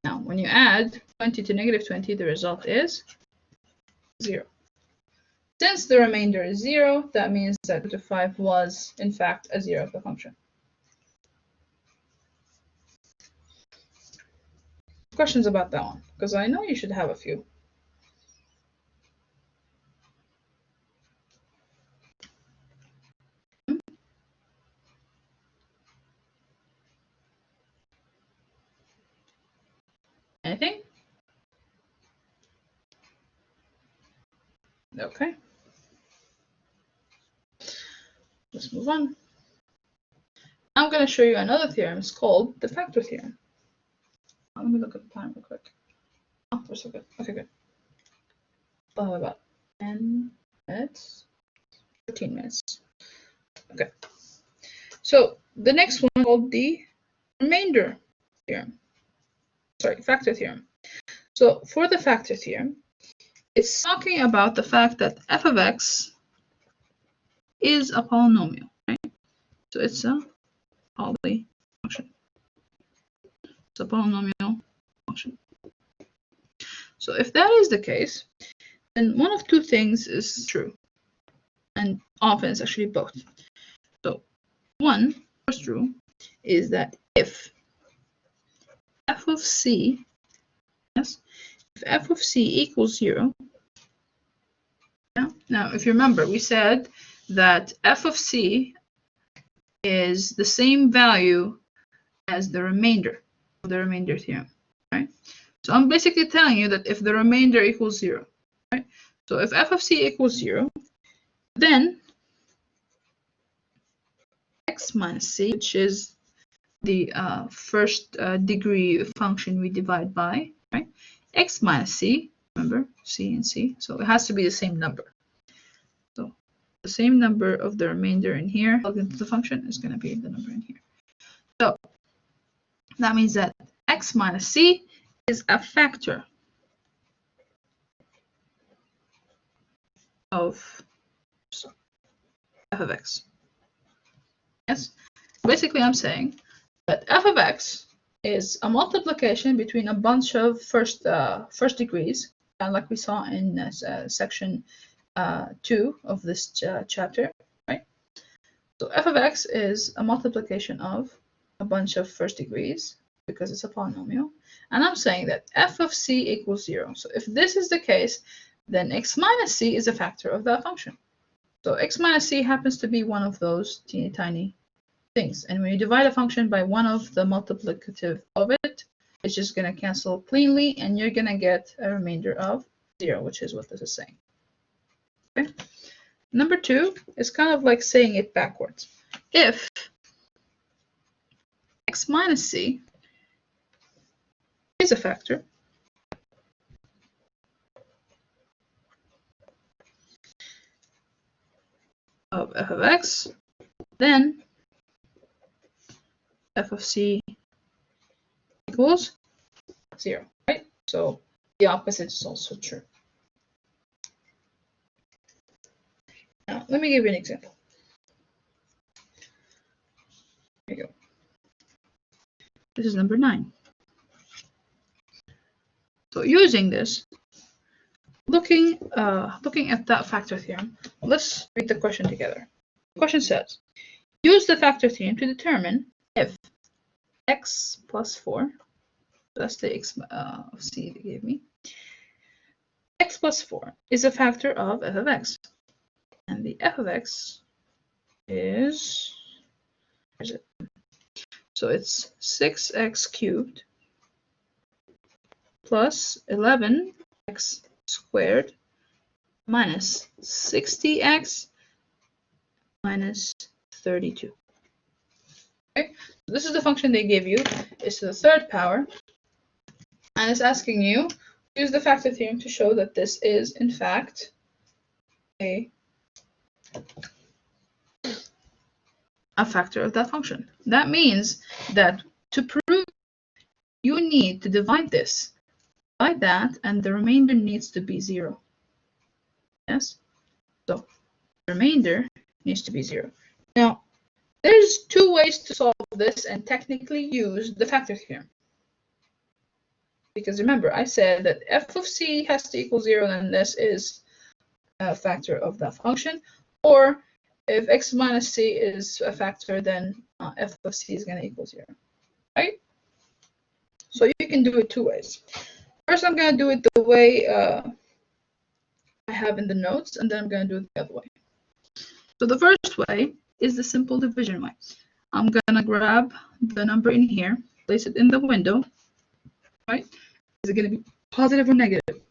Now, when you add 20 to negative 20, the result is 0. Since the remainder is 0, that means that root of 5 was, in fact, a zeroth function. Questions about that one? Because I know you should have a few. Anything? Okay. Let's move on. I'm going to show you another theorem. It's called the factor theorem. Let me look at the time real quick. Oh, we're so good. Okay, good. We'll have about 10 minutes, 13 minutes. Okay. So the next one is called the remainder theorem. Sorry, factor theorem. So for the factor theorem, it's talking about the fact that f of x is a polynomial, right? So it's a poly function. It's a polynomial function. So if that is the case, then one of two things is true. And often it's actually both. So one, first rule, is that if f of c, yes, if f of c equals 0, yeah, now if you remember, we said that f of c is the same value as the remainder of the remainder theorem, right? So I'm basically telling you that if the remainder equals 0, right? So if f of c equals 0, then x minus c, which is the first degree function we divide by, right? X minus c, remember, c and c, so it has to be the same number. So the same number of the remainder in here plugged into the function is going to be the number in here. So that means that x minus c is a factor of f of x. Yes, basically I'm saying that f of x is a multiplication between a bunch of first degrees, like we saw in section 2 of this chapter, right? So f of x is a multiplication of a bunch of first degrees because it's a polynomial. And I'm saying that f of c equals 0. So if this is the case, then x minus c is a factor of that function. So x minus c happens to be one of those teeny tiny things. And when you divide a function by one of the multiplicative of it, it's just going to cancel cleanly, and you're going to get a remainder of 0, which is what this is saying. Okay. Number 2 is kind of like saying it backwards. If x minus c is a factor of f of x, then f of c equals 0, right? So the opposite is also true. Now, let me give you an example. Here you go. This is number 9. So using this, looking at that factor theorem, let's read the question together. The question says, use the factor theorem to determine if x plus 4, that's the x of c they gave me, x plus 4 is a factor of f of x. And the f of x is, where is it? So it's 6x cubed plus 11x squared minus 60x minus 32. Okay, so this is the function they give you. It's to the third power, and it's asking you to use the factor theorem to show that this is, in fact, a factor of that function. That means that to prove, you need to divide this by that, and the remainder needs to be 0. Yes? So the remainder needs to be 0. Now, there's 2 ways to solve this and technically use the factor theorem. Because remember, I said that f of c has to equal 0, and this is a factor of that function. Or if x minus c is a factor, then f of c is going to equal 0, right? So you can do it two ways. First, I'm going to do it the way I have in the notes, and then I'm going to do it the other way. So the first way is the simple division way. I'm going to grab the number in here, place it in the window, right? Is it going to be positive or negative?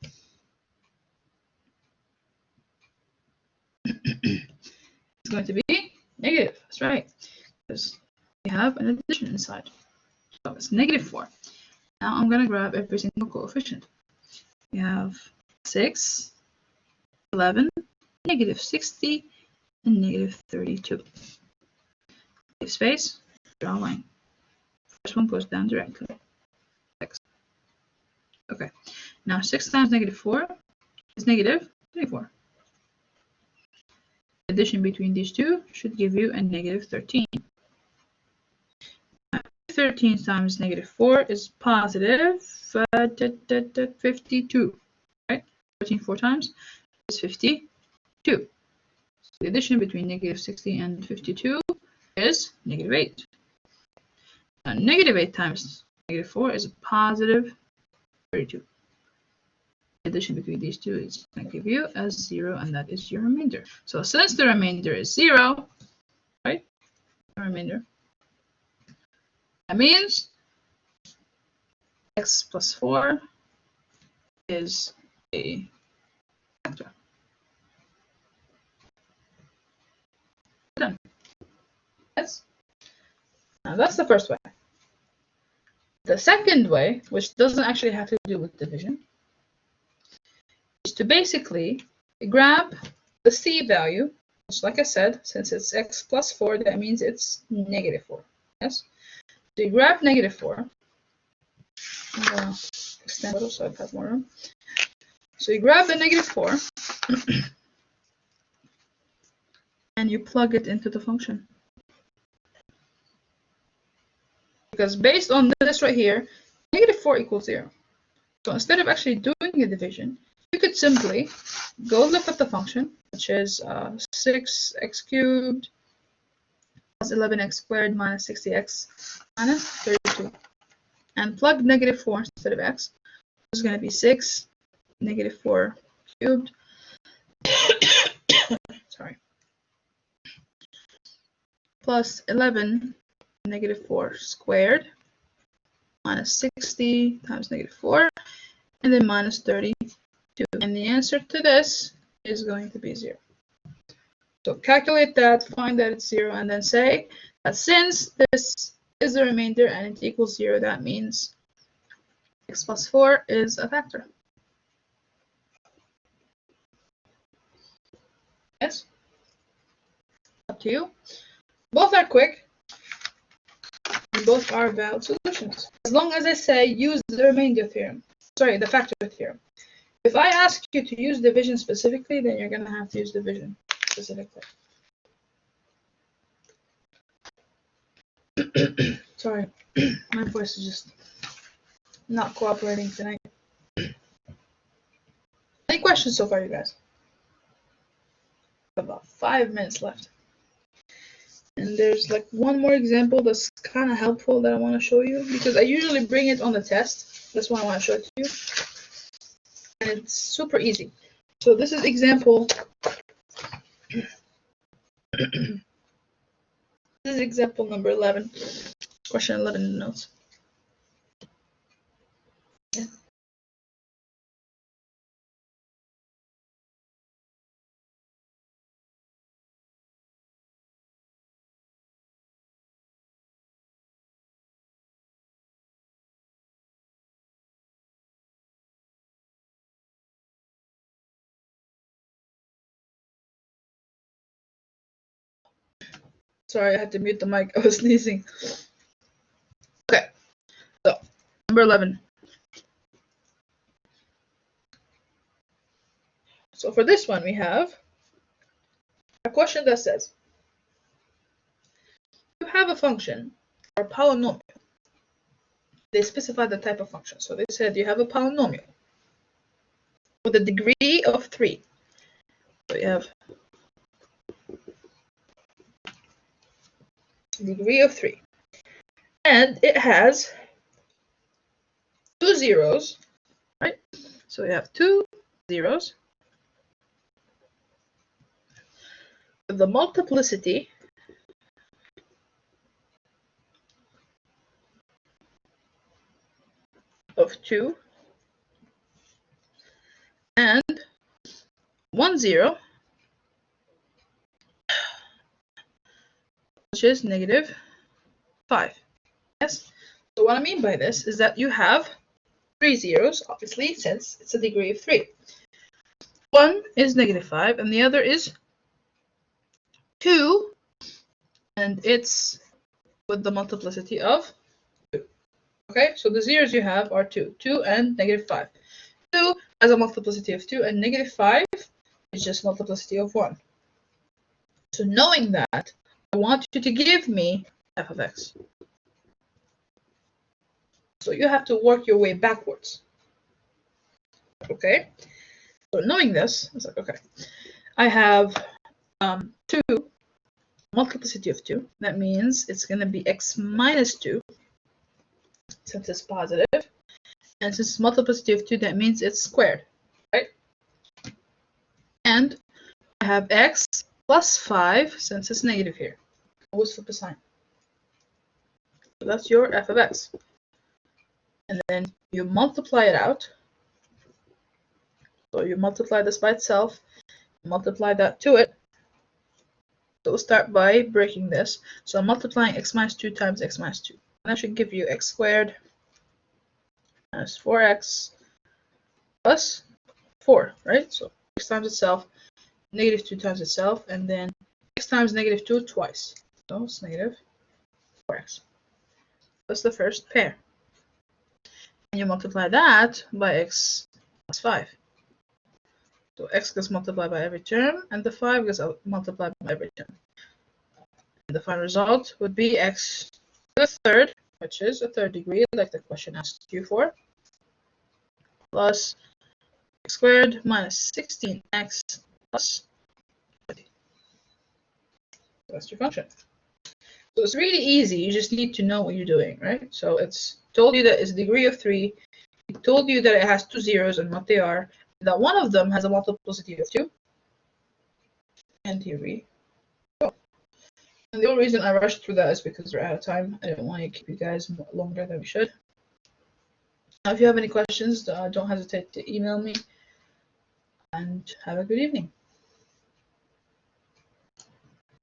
It's going to be negative. That's right. Because we have an addition inside. So it's -4. Now I'm going to grab every single coefficient. We have 6, 11, -60, and -32. Give space, draw a line. First one goes down directly. 6. Okay. Now 6 times -4 is -24. Addition between these two should give you a -13. 13 times -4 is positive 52, right? 13 4 times is 52. So the addition between -60 and 52 is -8. Now, -8 times -4 is a positive 32. The addition between these two is going to give you a 0, and that is your remainder. So since the remainder is 0, right? The remainder. That means x plus 4 is a factor. Done. Yes? Now that's the first way. The second way, which doesn't actually have to do with division, is to basically grab the c value, which, like I said, since it's x plus 4, that means it's -4. Yes? So you grab -4. I'm going to extend a little so I have more room. So you grab the -4 and you plug it into the function. Because based on this right here, -4 equals 0. So instead of actually doing a division, you could simply go look up the function, which is 6x cubed plus 11x squared minus 60x minus 32. And plug -4 instead of x. This is going to be 6 -4 cubed. Sorry. Plus 11 -4 squared minus 60 times -4, and then minus 32. And the answer to this is going to be 0. So calculate that, find that it's 0, and then say that since this is the remainder and it equals 0, that means x plus 4 is a factor. Yes? Up to you. Both are quick. And both are valid solutions. As long as I say use the remainder theorem. Sorry, the factor theorem. If I ask you to use division specifically, then you're going to have to use division specifically. Sorry, my voice is just not cooperating tonight. Any questions so far, you guys? About 5 minutes left. And there's like one more example that's kind of helpful that I want to show you, because I usually bring it on the test. That's why I want to show it to you. And it's super easy. So this is example. This is example number 11. Question 11 in the notes. Yeah. Sorry, I had to mute the mic. I was sneezing. Okay, so number 11. So for this one, we have a question that says, you have a function or polynomial they specified the type of function. So they said you have a polynomial with a degree of 3. So you have degree of 3. And it has 2 zeros, right? So we have 2 zeros with the multiplicity of 2 and 1 0, which is negative 5. Yes. So what I mean by this is that you have 3 zeros, obviously, since it's a degree of 3. One is negative 5, and the other is 2, and it's with the multiplicity of 2. Okay, so the zeros you have are 2 and negative 5. 2 has a multiplicity of 2, and negative 5 is just multiplicity of 1. So knowing that, I want you to give me f of x. So you have to work your way backwards. Okay, so knowing this, it's like, okay, I have 2, multiplicity of 2. That means it's going to be x minus 2, since it's positive. And since it's multiplicity of 2, that means it's squared, right? And I have x plus 5, since it's negative here. Always flip a sign. So that's your f of x. And then you multiply it out. So you multiply this by itself, multiply that to it. So we'll start by breaking this. So I'm multiplying x minus 2 times x minus 2. And that should give you x squared minus 4x plus 4, right? So x times itself, negative 2 times itself, and then x times negative 2 twice. So it's negative 4x. That's the first pair. And you multiply that by x plus 5. So x gets multiplied by every term, and the 5 gets multiplied by every term. And the final result would be x to the third, which is a third degree, like the question asked you for, plus x squared minus 16x plus 20. That's your function. So it's really easy. You just need to know what you're doing, right? So it's told you that it's a degree of 3. It told you that it has 2 zeros and what they are. That one of them has a multiplicity of 2. And here we go. And the only reason I rushed through that is because we're out of time. I didn't want to keep you guys longer than we should. Now, if you have any questions, don't hesitate to email me. And have a good evening.